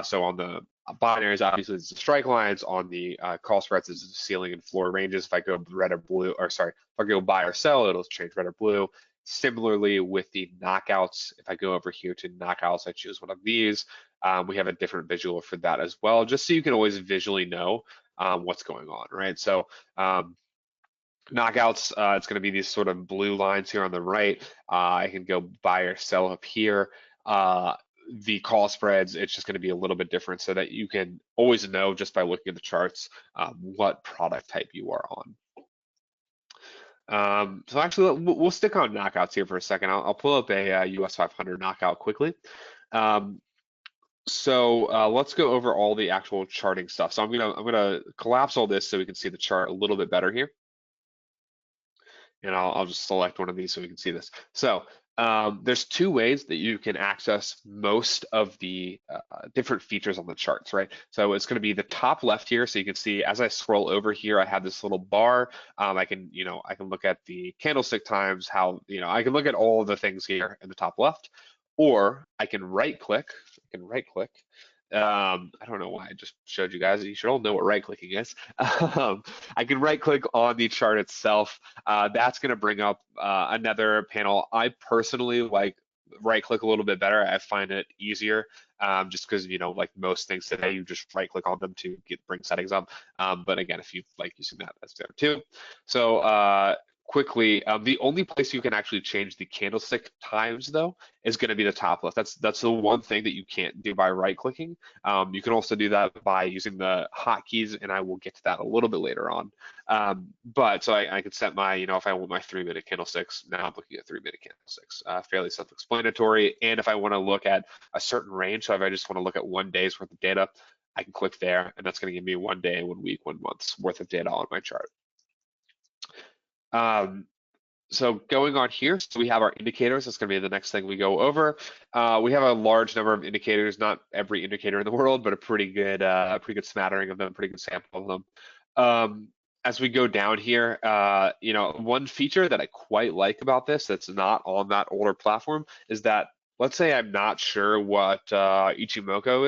So on the binaries, obviously it's the strike lines. On the call spreads, it's the ceiling and floor ranges. If I go red or blue, or sorry, if I go buy or sell, it'll change red or blue. Similarly with the knockouts, if I go over here to knockouts, I choose one of these. We have a different visual for that as well, just so you can always visually know what's going on, right? So knockouts, it's going to be these sort of blue lines here on the right. I can go buy or sell up here. The call spreads, it's just going to be a little bit different so that you can always know just by looking at the charts what product type you are on. So actually, we'll stick on knockouts here for a second. I'll pull up a US 500 knockout quickly. So let's go over all the actual charting stuff. So I'm gonna collapse all this so we can see the chart a little bit better here. And I'll just select one of these so we can see this. So there's 2 ways that you can access most of the different features on the charts, right? So it's going to be the top left here. So you can see as I scroll over here, I have this little bar. I can look at the candlestick times, how, I can look at all of the things here in the top left. or I can right click. I can right click. I don't know why I just showed you guys. You should all know what right clicking is. I can right click on the chart itself. That's going to bring up another panel. I personally like right click a little bit better. I find it easier just because, you know, like most things today, you just right click on them to bring settings up. But again, if you like using that, that's there too. So quickly, the only place you can actually change the candlestick times though is going to be the top left. That's the one thing that you can't do by right clicking. You can also do that by using the hotkeys, and I will get to that a little bit later on. But so I could set my, you know, if I want my 3-minute candlesticks, now I'm looking at 3-minute candlesticks, fairly self-explanatory. And if I want to look at a certain range, so if I just want to look at 1 day's worth of data, I can click there, and that's going to give me 1 day, 1 week, 1 month's worth of data on my chart. So going on here, so we have our indicators. That's going to be the next thing we go over. We have a large number of indicators, not every indicator in the world, but a pretty good smattering of them, pretty good sample of them. As we go down here, you know, one feature that I quite like about this that's not on that older platform is that, let's say I'm not sure what Ichimoku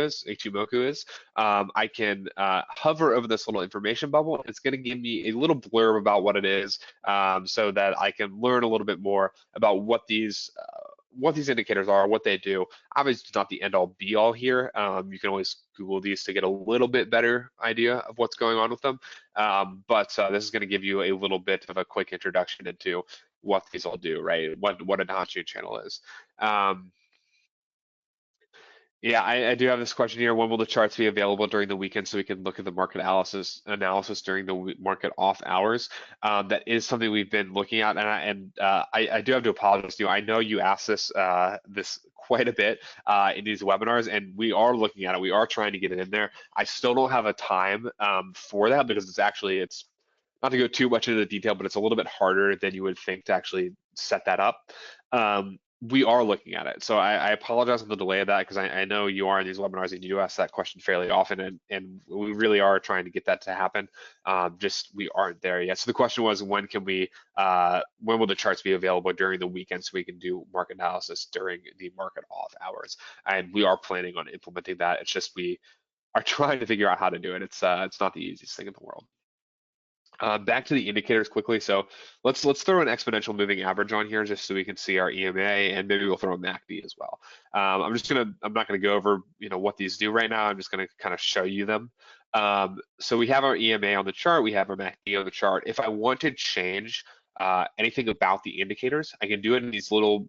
is, I can hover over this little information bubble. It's going to give me a little blurb about what it is, so that I can learn a little bit more about what these indicators are, what they do. Obviously, it's not the end all be all here. You can always Google these to get a little bit better idea of what's going on with them. But this is going to give you a little bit of a quick introduction into what these all do, right? What an on-chain channel is. Yeah, I do have this question here. When will the charts be available during the weekend so we can look at the market analysis during the market off hours? That is something we've been looking at, and I do have to apologize to you. I know you asked this quite a bit in these webinars, and we are looking at it. We are trying to get it in there. I still don't have a time for that because it's not to go too much into the detail, but it's a little bit harder than you would think to actually set that up. We are looking at it. So I apologize on the delay of that because I know you are in these webinars and you do ask that question fairly often, and we really are trying to get that to happen. Just we aren't there yet. So the question was, when will the charts be available during the weekend so we can do market analysis during the market off hours? And we are planning on implementing that. It's just we are trying to figure out how to do it. It's not the easiest thing in the world. Back to the indicators quickly. So let's throw an exponential moving average on here just so we can see our EMA, and maybe we'll throw a MACD as well. I'm not gonna go over what these do right now. I'm just gonna kind of show you them. So we have our EMA on the chart. We have our MACD on the chart. If I want to change anything about the indicators, I can do it in these little,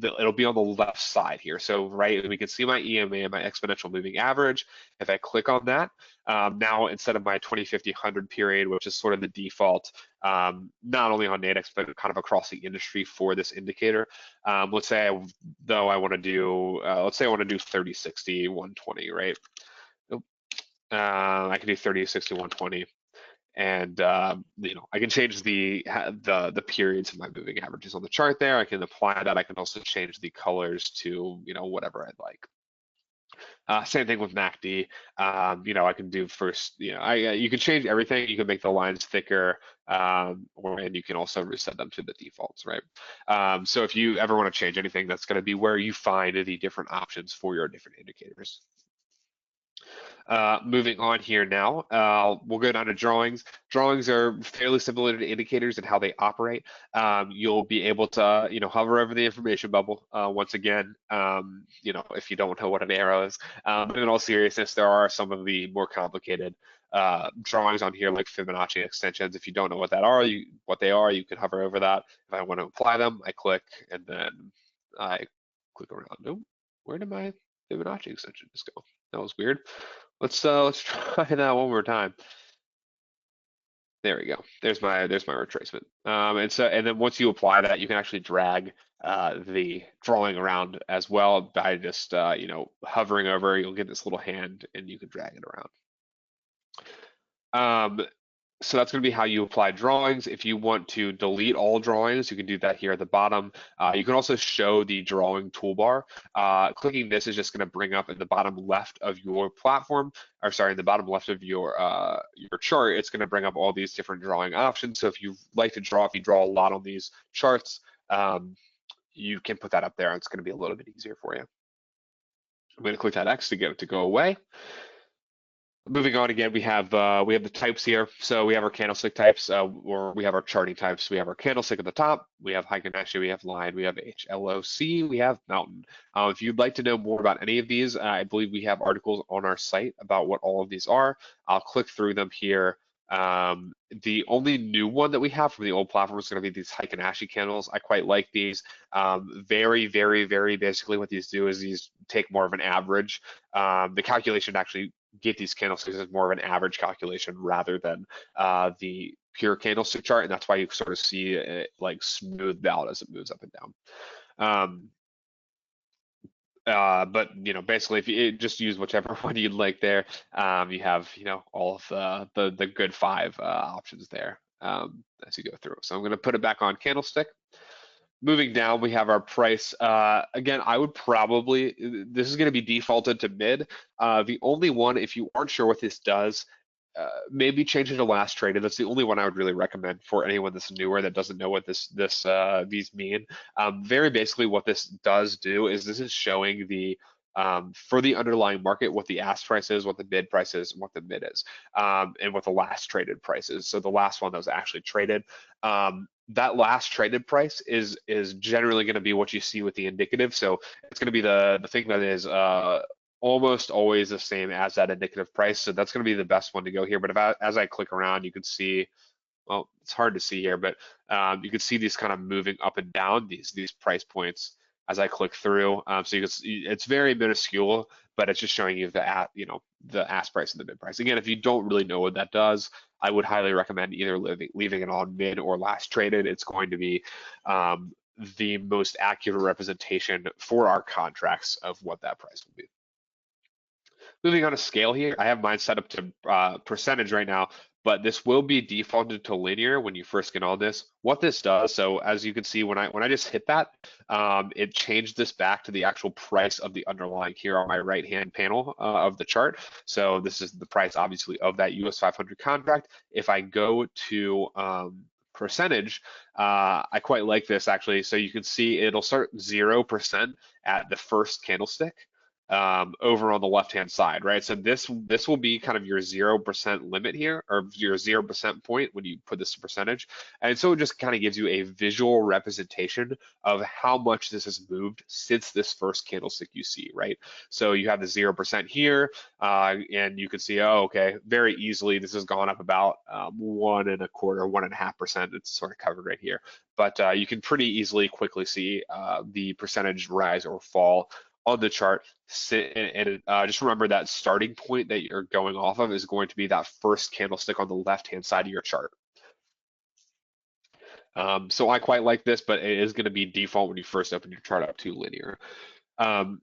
it'll be on the left side here. So right, we can see my EMA and my exponential moving average. If I click on that, now instead of my 20, 50, 100 period, which is sort of the default, not only on Nadex, but kind of across the industry for this indicator. Let's say I want to do 30, 60, 120, right? I can do 30, 60, 120. And I can change the periods of my moving averages on the chart there. I can apply that. I can also change the colors to whatever I'd like. Same thing with MACD. I can do first. You can change everything. You can make the lines thicker, and you can also reset them to the defaults, right? So if you ever want to change anything, that's going to be where you find the different options for your different indicators. Moving on here now, we'll go down to drawings. Drawings are fairly similar to indicators and how they operate. You'll be able to, hover over the information bubble once again, if you don't know what an arrow is. But in all seriousness, there are some of the more complicated drawings on here, like Fibonacci extensions. If you don't know what they are, you can hover over that. If I want to apply them, I click, and then I click around. Oh, where did my Fibonacci extension just go? That was weird. Let's try that one more time. There we go. There's my retracement. And then once you apply that, you can actually drag the drawing around as well by just hovering over. You'll get this little hand, and you can drag it around. So that's going to be how you apply drawings. If you want to delete all drawings, you can do that here at the bottom. You can also show the drawing toolbar. Clicking this is just going to bring up in the bottom left of your platform, or sorry, in the bottom left of your chart, it's going to bring up all these different drawing options. So if you like to draw, if you draw a lot on these charts, you can put that up there and it's going to be a little bit easier for you. I'm going to click that X to get it to go away. Moving on again, we have the types here. So we have our candlestick types, or we have our charting types. We have our candlestick at the top. We have Heikin-Ashi, we have line, we have HLOC, we have mountain. If you'd like to know more about any of these, I believe we have articles on our site about what all of these are. I'll click through them here. The only new one that we have from the old platform is going to be these Heikin-Ashi candles. I quite like these. Very, very, very basically what these do is these take more of an average. The calculation actually get these candlesticks as more of an average calculation rather than the pure candlestick chart, and that's why you sort of see it like smoothed out as it moves up and down. But basically, if you just use whichever one you'd like there, you have all of the good 5 options there as you go through. So I'm going to put it back on candlestick. Moving down, we have our price. Again, I would probably, this is going to be defaulted to mid. The only one, if you aren't sure what this does, maybe change it to last traded. That's the only one I would really recommend for anyone that's newer that doesn't know what these mean. Very basically, what this does do is this is showing the for the underlying market what the ask price is, what the bid price is, and what the mid is, and what the last traded price is. So the last one that was actually traded. That last traded price is generally going to be what you see with the indicative. So it's going to be the thing that is almost always the same as that indicative price. So that's going to be the best one to go here. But as I click around, you can see, well, it's hard to see here, but you can see these kind of moving up and down, these price points as I click through. So you can see it's very minuscule, but it's just showing you the ask price and the bid price. Again, if you don't really know what that does, I would highly recommend either leaving it on mid or last traded. It's going to be the most accurate representation for our contracts of what that price will be. Moving on to scale here, I have mine set up to percentage right now, but this will be defaulted to linear when you first get on this. What this does, so as you can see, when I just hit that, it changed this back to the actual price of the underlying here on my right-hand panel of the chart. So this is the price, obviously, of that US 500 contract. If I go to percentage, I quite like this actually. So you can see it'll start 0% at the first candlestick. Over on the left-hand side, right? So this will be kind of your 0% limit here, or your 0% point when you put this to percentage. And so it just kind of gives you a visual representation of how much this has moved since this first candlestick you see, right? So you have the 0% here, and you can see, oh, okay, very easily this has gone up about 1.25%, 1.5%. It's sort of covered right here. But you can pretty easily quickly see the percentage rise or fall on the chart, and just remember that starting point that you're going off of is going to be that first candlestick on the left-hand side of your chart. So I quite like this, but it is going to be default when you first open your chart up to linear.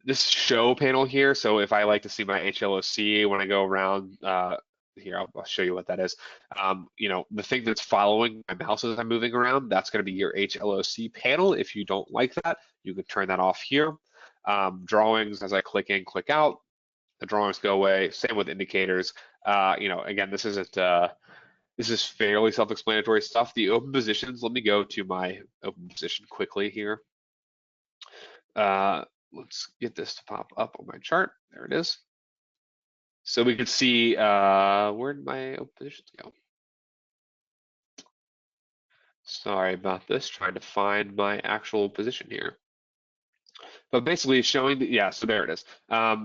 This show panel here, so if I like to see my HLOC when I go around, here, I'll show you what that is. The thing that's following my mouse as I'm moving around, that's going to be your HLOC panel. If you don't like that, you can turn that off here. Drawings, as I click in, click out, the drawings go away. Same with indicators. Again, this is fairly self-explanatory stuff. The open positions, let me go to my open position quickly here. Let's get this to pop up on my chart. There it is. So we can see, where did my open positions go? Sorry about this, trying to find my actual position here. But basically showing, yeah, so there it is.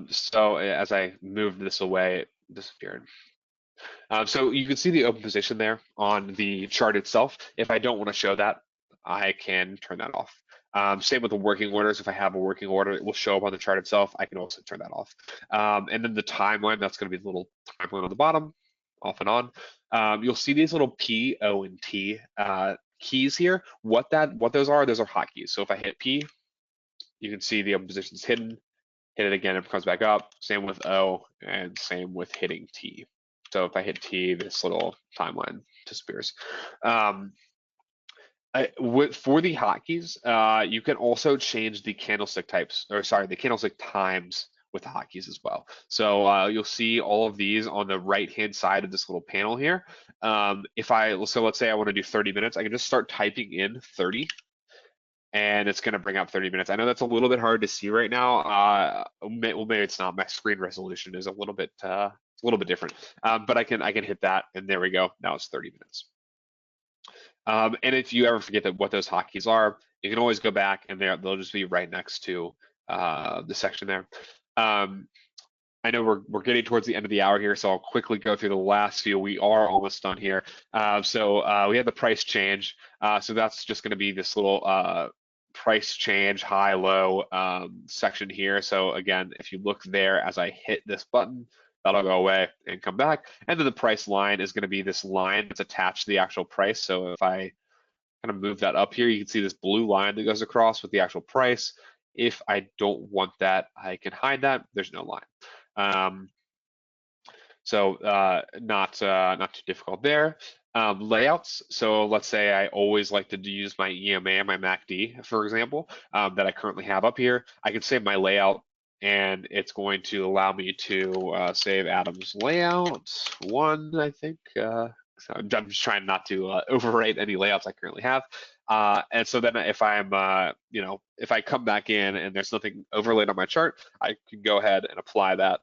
So as I moved this away, it disappeared. So you can see the open position there on the chart itself. If I don't want to show that, I can turn that off. Same with the working orders. If I have a working order, it will show up on the chart itself. I can also turn that off. And then the timeline, that's going to be the little timeline on the bottom, off and on. You'll see these little P, O, and T keys here. What those are hotkeys. So if I hit P, you can see the open position's hidden. Hit it again, it comes back up. Same with O, and same with hitting T. So if I hit T, this little timeline disappears. For the hotkeys, you can also change the candlestick types, or sorry, the candlestick times with the hotkeys as well. So you'll see all of these on the right-hand side of this little panel here. So let's say I want to do 30 minutes, I can just start typing in 30. and it's going to bring up 30 minutes. I know that's a little bit hard to see right now. Well, maybe it's not. My screen resolution is a little bit different. But I can hit that, and there we go. Now it's 30 minutes. And if you ever forget what those hotkeys are, you can always go back, and they'll just be right next to the section there. I know we're getting towards the end of the hour here, so I'll quickly go through the last few. We are almost done here. We had the price change. So that's just going to be this little price change, high, low section here. So again, if you look there as I hit this button, that'll go away and come back. And then the price line is going to be this line that's attached to the actual price. So if I kind of move that up here, you can see this blue line that goes across with the actual price. If I don't want that, I can hide that. There's no line. Not too difficult there. Layouts. So let's say I always like to use my EMA and my MACD, for example, that I currently have up here. I can save my layout, and it's going to allow me to save Adam's layout 1, I think. So I'm just trying not to overwrite any layouts I currently have. And so then if I'm, if I come back in and there's nothing overlaid on my chart, I can go ahead and apply that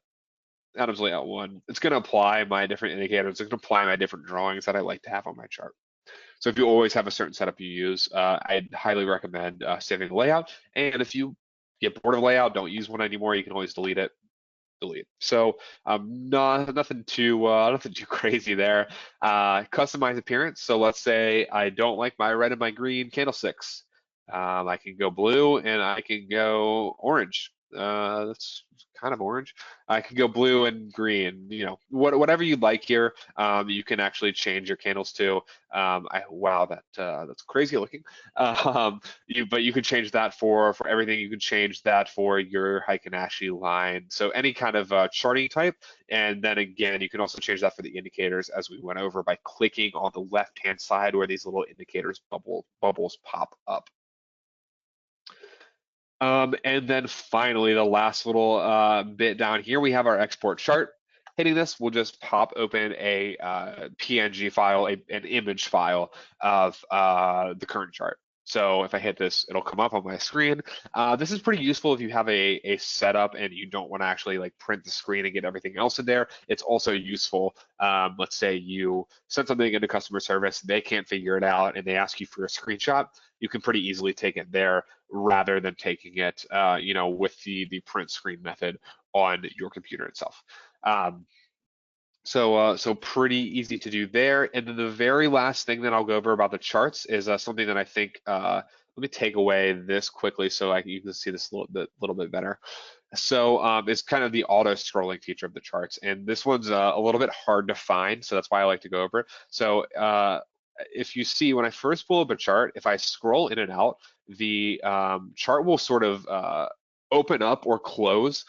Adam's layout 1. It's going to apply my different indicators. It's going to apply my different drawings that I like to have on my chart. So if you always have a certain setup you use, I'd highly recommend saving the layout. And if you get bored of layout, don't use one anymore, you can always delete it. So nothing too crazy there. Customize appearance. So let's say I don't like my red and my green candlesticks. I can go blue and I can go orange. That's kind of orange. I can go blue and green. Whatever you'd like here. You can actually change your candles to. Wow, that's crazy looking. But you could change that for everything. You can change that for your Heikin-Ashi line. So any kind of charting type. And then again, you can also change that for the indicators as we went over by clicking on the left-hand side where these little indicators bubbles pop up. And then finally, the last little bit down here, we have our export chart. Hitting this, we'll just pop open a PNG file, an image file of the current chart. So if I hit this, it'll come up on my screen. This is pretty useful if you have a setup and you don't want to actually like print the screen and get everything else in there. It's also useful. Let's say you send something into customer service, they can't figure it out, and they ask you for a screenshot. You can pretty easily take it there rather than taking it, with the print screen method on your computer itself. So pretty easy to do there. And then the very last thing that I'll go over about the charts is something that I think, let me take away this quickly so you can see this a little bit better. So it's kind of the auto scrolling feature of the charts. And this one's a little bit hard to find, so that's why I like to go over it. So if you see, when I first pull up a chart, if I scroll in and out, the chart will sort of open up or close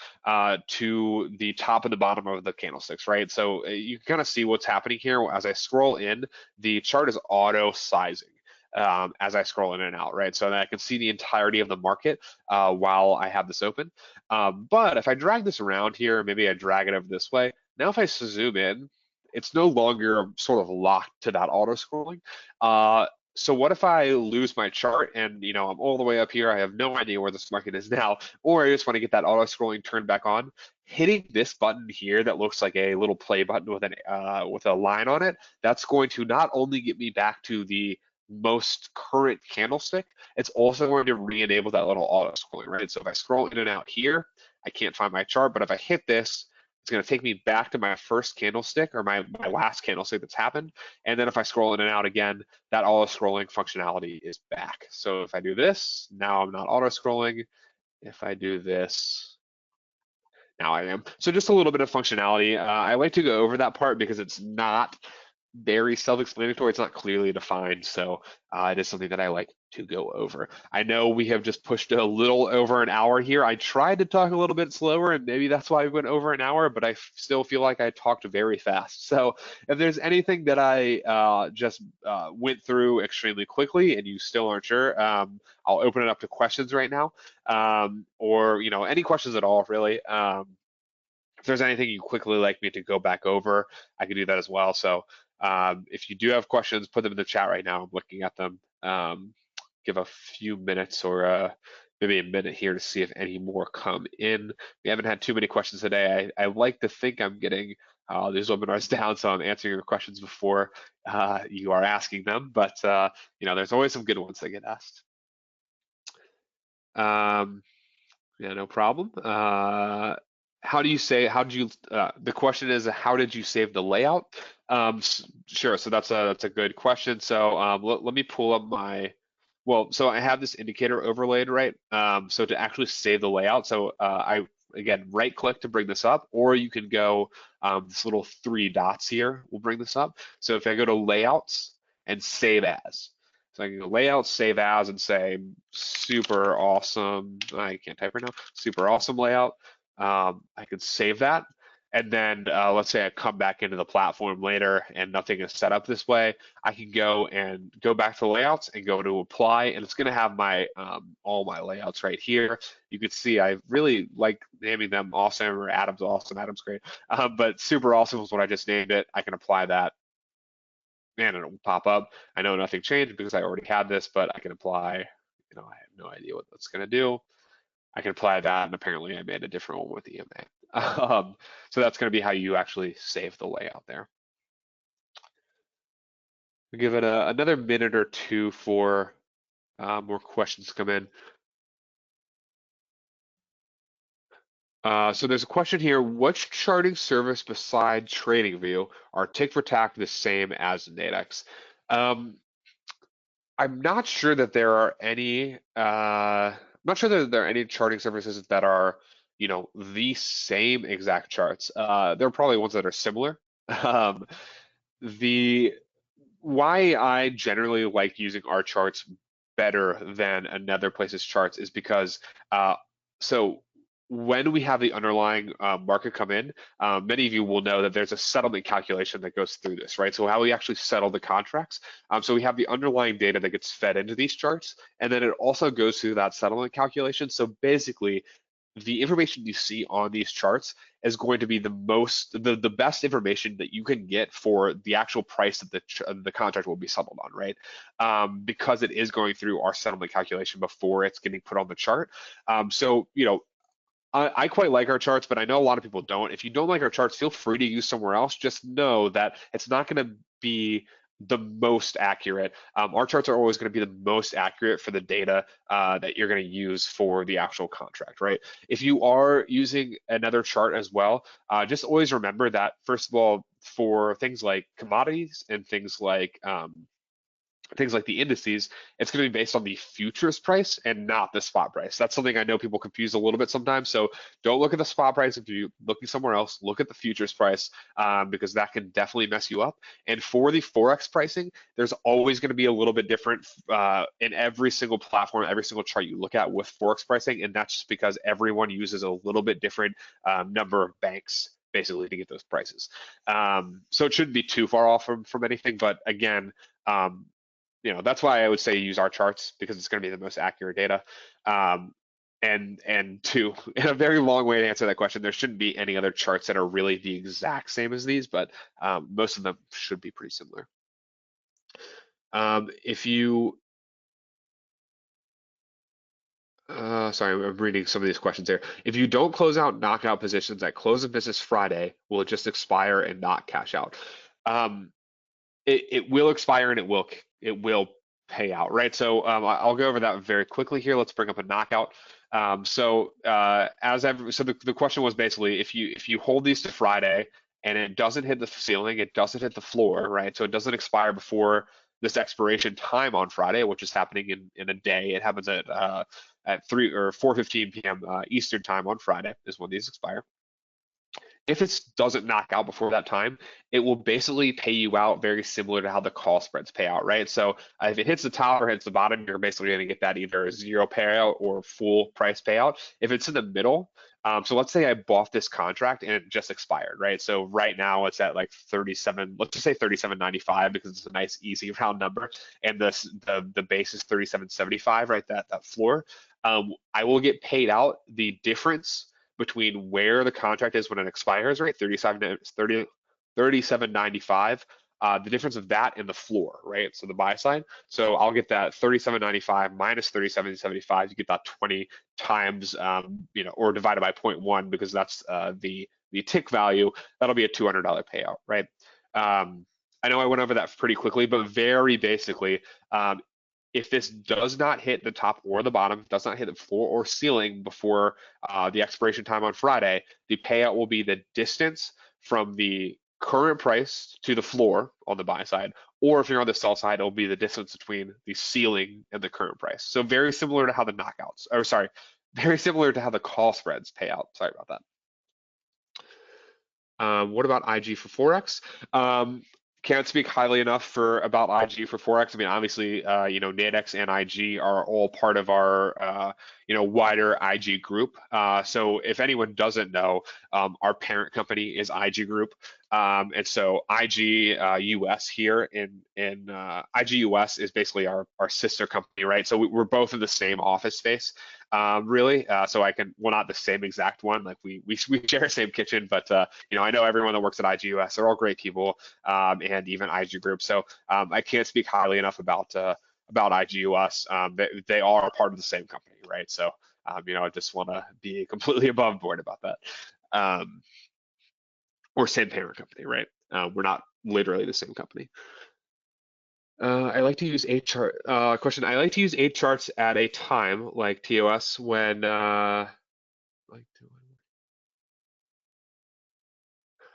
to the top and the bottom of the candlesticks, right? So you can kind of see what's happening here. As I scroll in, the chart is auto sizing as I scroll in and out, right? So that I can see the entirety of the market while I have this open. But if I drag this around here, maybe I drag it over this way, now if I zoom in, it's no longer sort of locked to that auto scrolling. So what if I lose my chart and I'm all the way up here, I have no idea where this market is now, or I just want to get that auto scrolling turned back on? Hitting this button here that looks like a little play button with a line on it, that's going to not only get me back to the most current candlestick, it's also going to re-enable that little auto scrolling, right? So if I scroll in and out here, I can't find my chart, but if I hit this, it's going to take me back to my first candlestick or my last candlestick that's happened. And then if I scroll in and out again, that auto scrolling functionality is back. So if I do this, now I'm not auto scrolling. If I do this, now I am. So just a little bit of functionality. I like to go over that part because it's not very self-explanatory. It's not clearly defined. So it is something that I like to go over. I know we have just pushed a little over an hour here. I tried to talk a little bit slower, and maybe that's why we went over an hour, but I still feel like I talked very fast. So if there's anything that I just went through extremely quickly and you still aren't sure, I'll open it up to questions right now, or any questions at all, really. If there's anything you quickly like me to go back over, I can do that as well. So if you do have questions, put them in the chat right now. I'm looking at them. give a few minutes or maybe a minute here to see if any more come in. We haven't had too many questions today. I like to think I'm getting these webinars down, so I'm answering your questions before you are asking them, but there's always some good ones that get asked. Yeah, no problem. The question is, how did you save the layout? Sure, so that's a good question. So let me pull up so I have this indicator overlaid, right? So to actually save the layout, so again, right click to bring this up, or you can go, this little three dots here will bring this up. So if I go to layouts and save as, so I can go layout, save as, and say super awesome. I can't type right now. Super awesome layout. I could save that. And then let's say I come back into the platform later and nothing is set up this way. I can go back to layouts and go to apply, and it's going to have my all my layouts right here. You can see I really like naming them awesome or Adam's awesome. Adam's great, but super awesome is what I just named it. I can apply that. And it'll pop up. I know nothing changed because I already had this, but I can apply, I have no idea what that's gonna do. I can apply that, and apparently I made a different one with EMA. So that's gonna be how you actually save the layout there. We'll give it another minute or two for more questions to come in. So there's a question here, which charting service beside TradingView are tick for tack the same as Nadex? I'm not sure that there are any. I'm not sure that there are any charting services that are, the same exact charts. There are probably ones that are similar. Um, the why I generally like using our charts better than another place's charts is because so when we have the underlying market come in, many of you will know that there's a settlement calculation that goes through this, right? So how we actually settle the contracts. So we have the underlying data that gets fed into these charts, and then it also goes through that settlement calculation. So basically, the information you see on these charts is going to be the best information that you can get for the actual price that the contract will be settled on, right? Because it is going through our settlement calculation before it's getting put on the chart. So I quite like our charts, but I know a lot of people don't. If you don't like our charts, feel free to use somewhere else. Just know that it's not going to be the most accurate. Our charts are always going to be the most accurate for the data that you're going to use for the actual contract, right? If you are using another chart as well, just always remember that, first of all, for things like commodities and things like the indices, it's going to be based on the futures price and not the spot price. That's something I know people confuse a little bit sometimes. So don't look at the spot price if you're looking somewhere else. Look at the futures price because that can definitely mess you up. And for the Forex pricing, there's always going to be a little bit different in every single platform, every single chart you look at with Forex pricing. And that's just because everyone uses a little bit different number of banks basically to get those prices. So it shouldn't be too far off from anything. But again, that's why I would say use our charts because it's going to be the most accurate data. And two, in a very long way to answer that question, there shouldn't be any other charts that are really the exact same as these, but most of them should be pretty similar. Sorry, I'm reading some of these questions here. If you don't close out knockout positions at close of business Friday, will it just expire and not cash out? It will expire and it will pay out, right? So I'll go over that very quickly here. Let's bring up a knockout. So the question was basically if you hold these to Friday and it doesn't hit the ceiling, it doesn't hit the floor, right? So it doesn't expire before this expiration time on Friday, which is happening in a day. It happens at 3 or 4:15 p.m. Eastern time on Friday is when these expire. If it doesn't knock out before that time, it will basically pay you out very similar to how the call spreads pay out, right? So if it hits the top or hits the bottom, you're basically going to get that either zero payout or full price payout. If it's in the middle, so let's say I bought this contract and it just expired, right? So right now it's at like 37, let's just say 37.95 because it's a nice easy round number, and the base is 37.75, right? That floor. I will get paid out the difference between where the contract is when it expires, right? 37.95 the difference of that and the floor, right? So the buy side. So I'll get that 37.95 minus 37.75. You get that 20 times, or divided by 0.1 because that's the tick value. That'll be a $200 payout, right? I know I went over that pretty quickly, but very basically, if this does not hit the top or the bottom, does not hit the floor or ceiling before the expiration time on Friday, the payout will be the distance from the current price to the floor on the buy side, or if you're on the sell side, it'll be the distance between the ceiling and the current price. So very similar to how the knockouts, or sorry, very similar to how the call spreads pay out. Sorry about that. What about IG for Forex? Can't speak highly enough about IG for Forex. I mean, obviously, Nadex and IG are all part of our, wider IG group. So if anyone doesn't know, our parent company is IG Group. And so IG US here in IG US is basically our sister company, right? So we're both in the same office space, really. So not the same exact one, like we share the same kitchen, but I know everyone that works at IG US, they're all great people, and even IG Group. So I can't speak highly enough about IG US. They are part of the same company, right? So I just want to be completely above board about that. Or same parent company, right? We're not literally the same company. I like to use 8 chart. Question. I like to use 8 charts at a time, like TOS, when I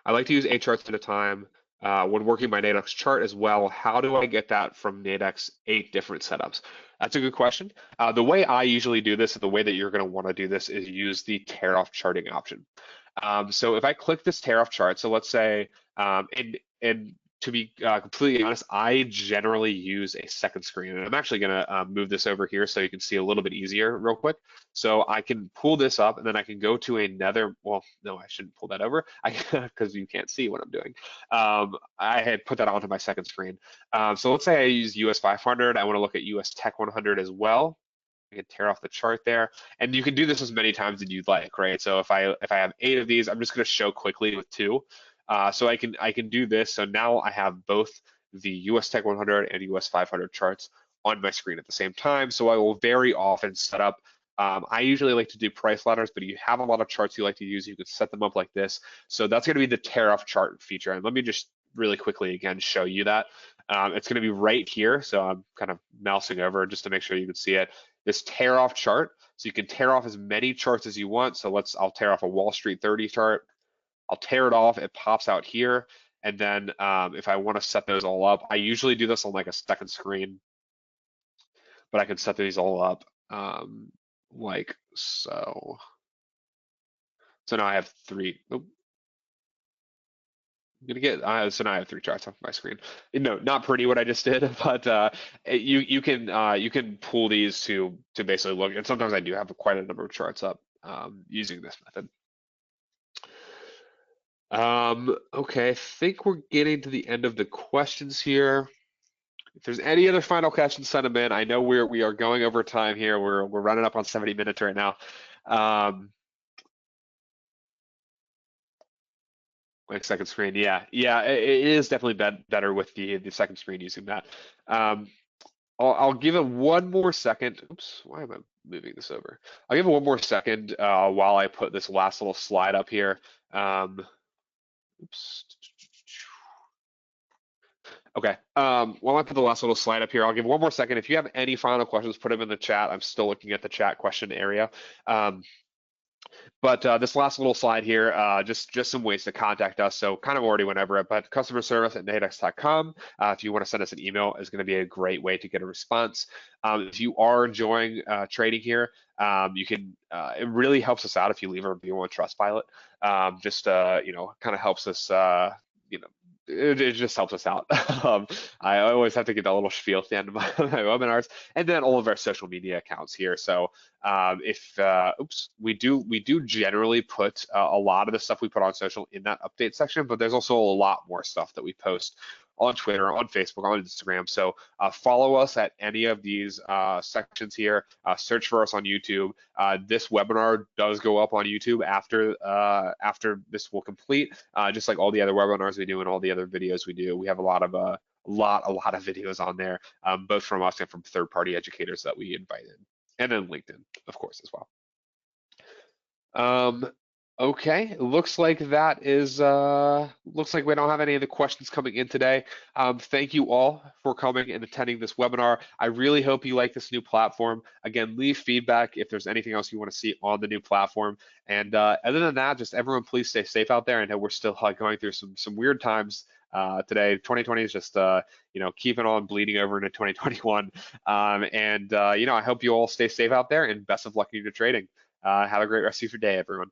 like to use 8 charts at a time when working my Nadex chart as well. How do I get that from Nadex 8 different setups? That's a good question. The way I usually do this, and the way that you're going to want to do this, is use the tear-off charting option. So if I click this tear-off chart, so let's say, and to be completely honest, I generally use a second screen, and I'm actually going to move this over here so you can see a little bit easier real quick. So I can pull this up, and then I can go to another. Well, no, I shouldn't pull that over because you can't see what I'm doing. I had put that onto my second screen. So let's say I use US 500. I want to look at US Tech 100 as well. I can tear off the chart there, and you can do this as many times as you'd like, right? So if I have 8 of these, I'm just going to show quickly with 2. So I can do this. So now I have both the US Tech 100 and US 500 charts on my screen at the same time. So I will very often set up. I usually like to do price ladders, but if you have a lot of charts you like to use, you can set them up like this. So that's going to be the tear off chart feature. And let me just really quickly again show you that. It's going to be right here. So I'm kind of mousing over just to make sure you can see it. This tear off chart. So you can tear off as many charts as you want. So I'll tear off a Wall Street 30 chart. I'll tear it off, it pops out here. And then if I want to set those all up, I usually do this on like a second screen, but I can set these all up like so. So now I have 3. Oh, I'm gonna get so now I have 3 charts off my screen. No, not pretty what I just did, but you can pull these to basically look. And sometimes I do have quite a number of charts up using this method. Okay, I think we're getting to the end of the questions here. If there's any other final questions, send them in. I know we are going over time here. We're running up on 70 minutes right now. Like second screen, yeah, it is definitely better with the second screen using that. I'll give it one more second. Oops, why am I moving this over? I'll give it one more second while I put this last little slide up here. Oops. Okay, while I put the last little slide up here, I'll give one more second. If you have any final questions, put them in the chat. I'm still looking at the chat question area. But this last little slide here, just some ways to contact us. So kind of already went over it, but customer service at nadex.com. If you want to send us an email, is going to be a great way to get a response. If you are enjoying trading here, you can. It really helps us out if you leave a review on Trustpilot. Kind of helps us. It just helps us out. I always have to get that little spiel at the end of my webinars, and then all of our social media accounts here. So we do generally put a lot of the stuff we put on social in that update section, but there's also a lot more stuff that we post on Twitter, on Facebook, on Instagram. So follow us at any of these sections here. Search for us on YouTube. This webinar does go up on YouTube after this will complete, just like all the other webinars we do and all the other videos we do. We have a lot of videos on there, both from us and from third-party educators that we invite in, and then LinkedIn, of course, as well. Okay, looks like that is looks like we don't have any of the questions coming in today. Thank you all for coming and attending this webinar. I really hope you like this new platform. Again, leave feedback if there's anything else you want to see on the new platform. And other than that, just everyone please stay safe out there. I know we're still going through some weird times today. 2020 is just keeping on bleeding over into 2021. I hope you all stay safe out there, and best of luck in your trading. Have a great rest of your day, everyone.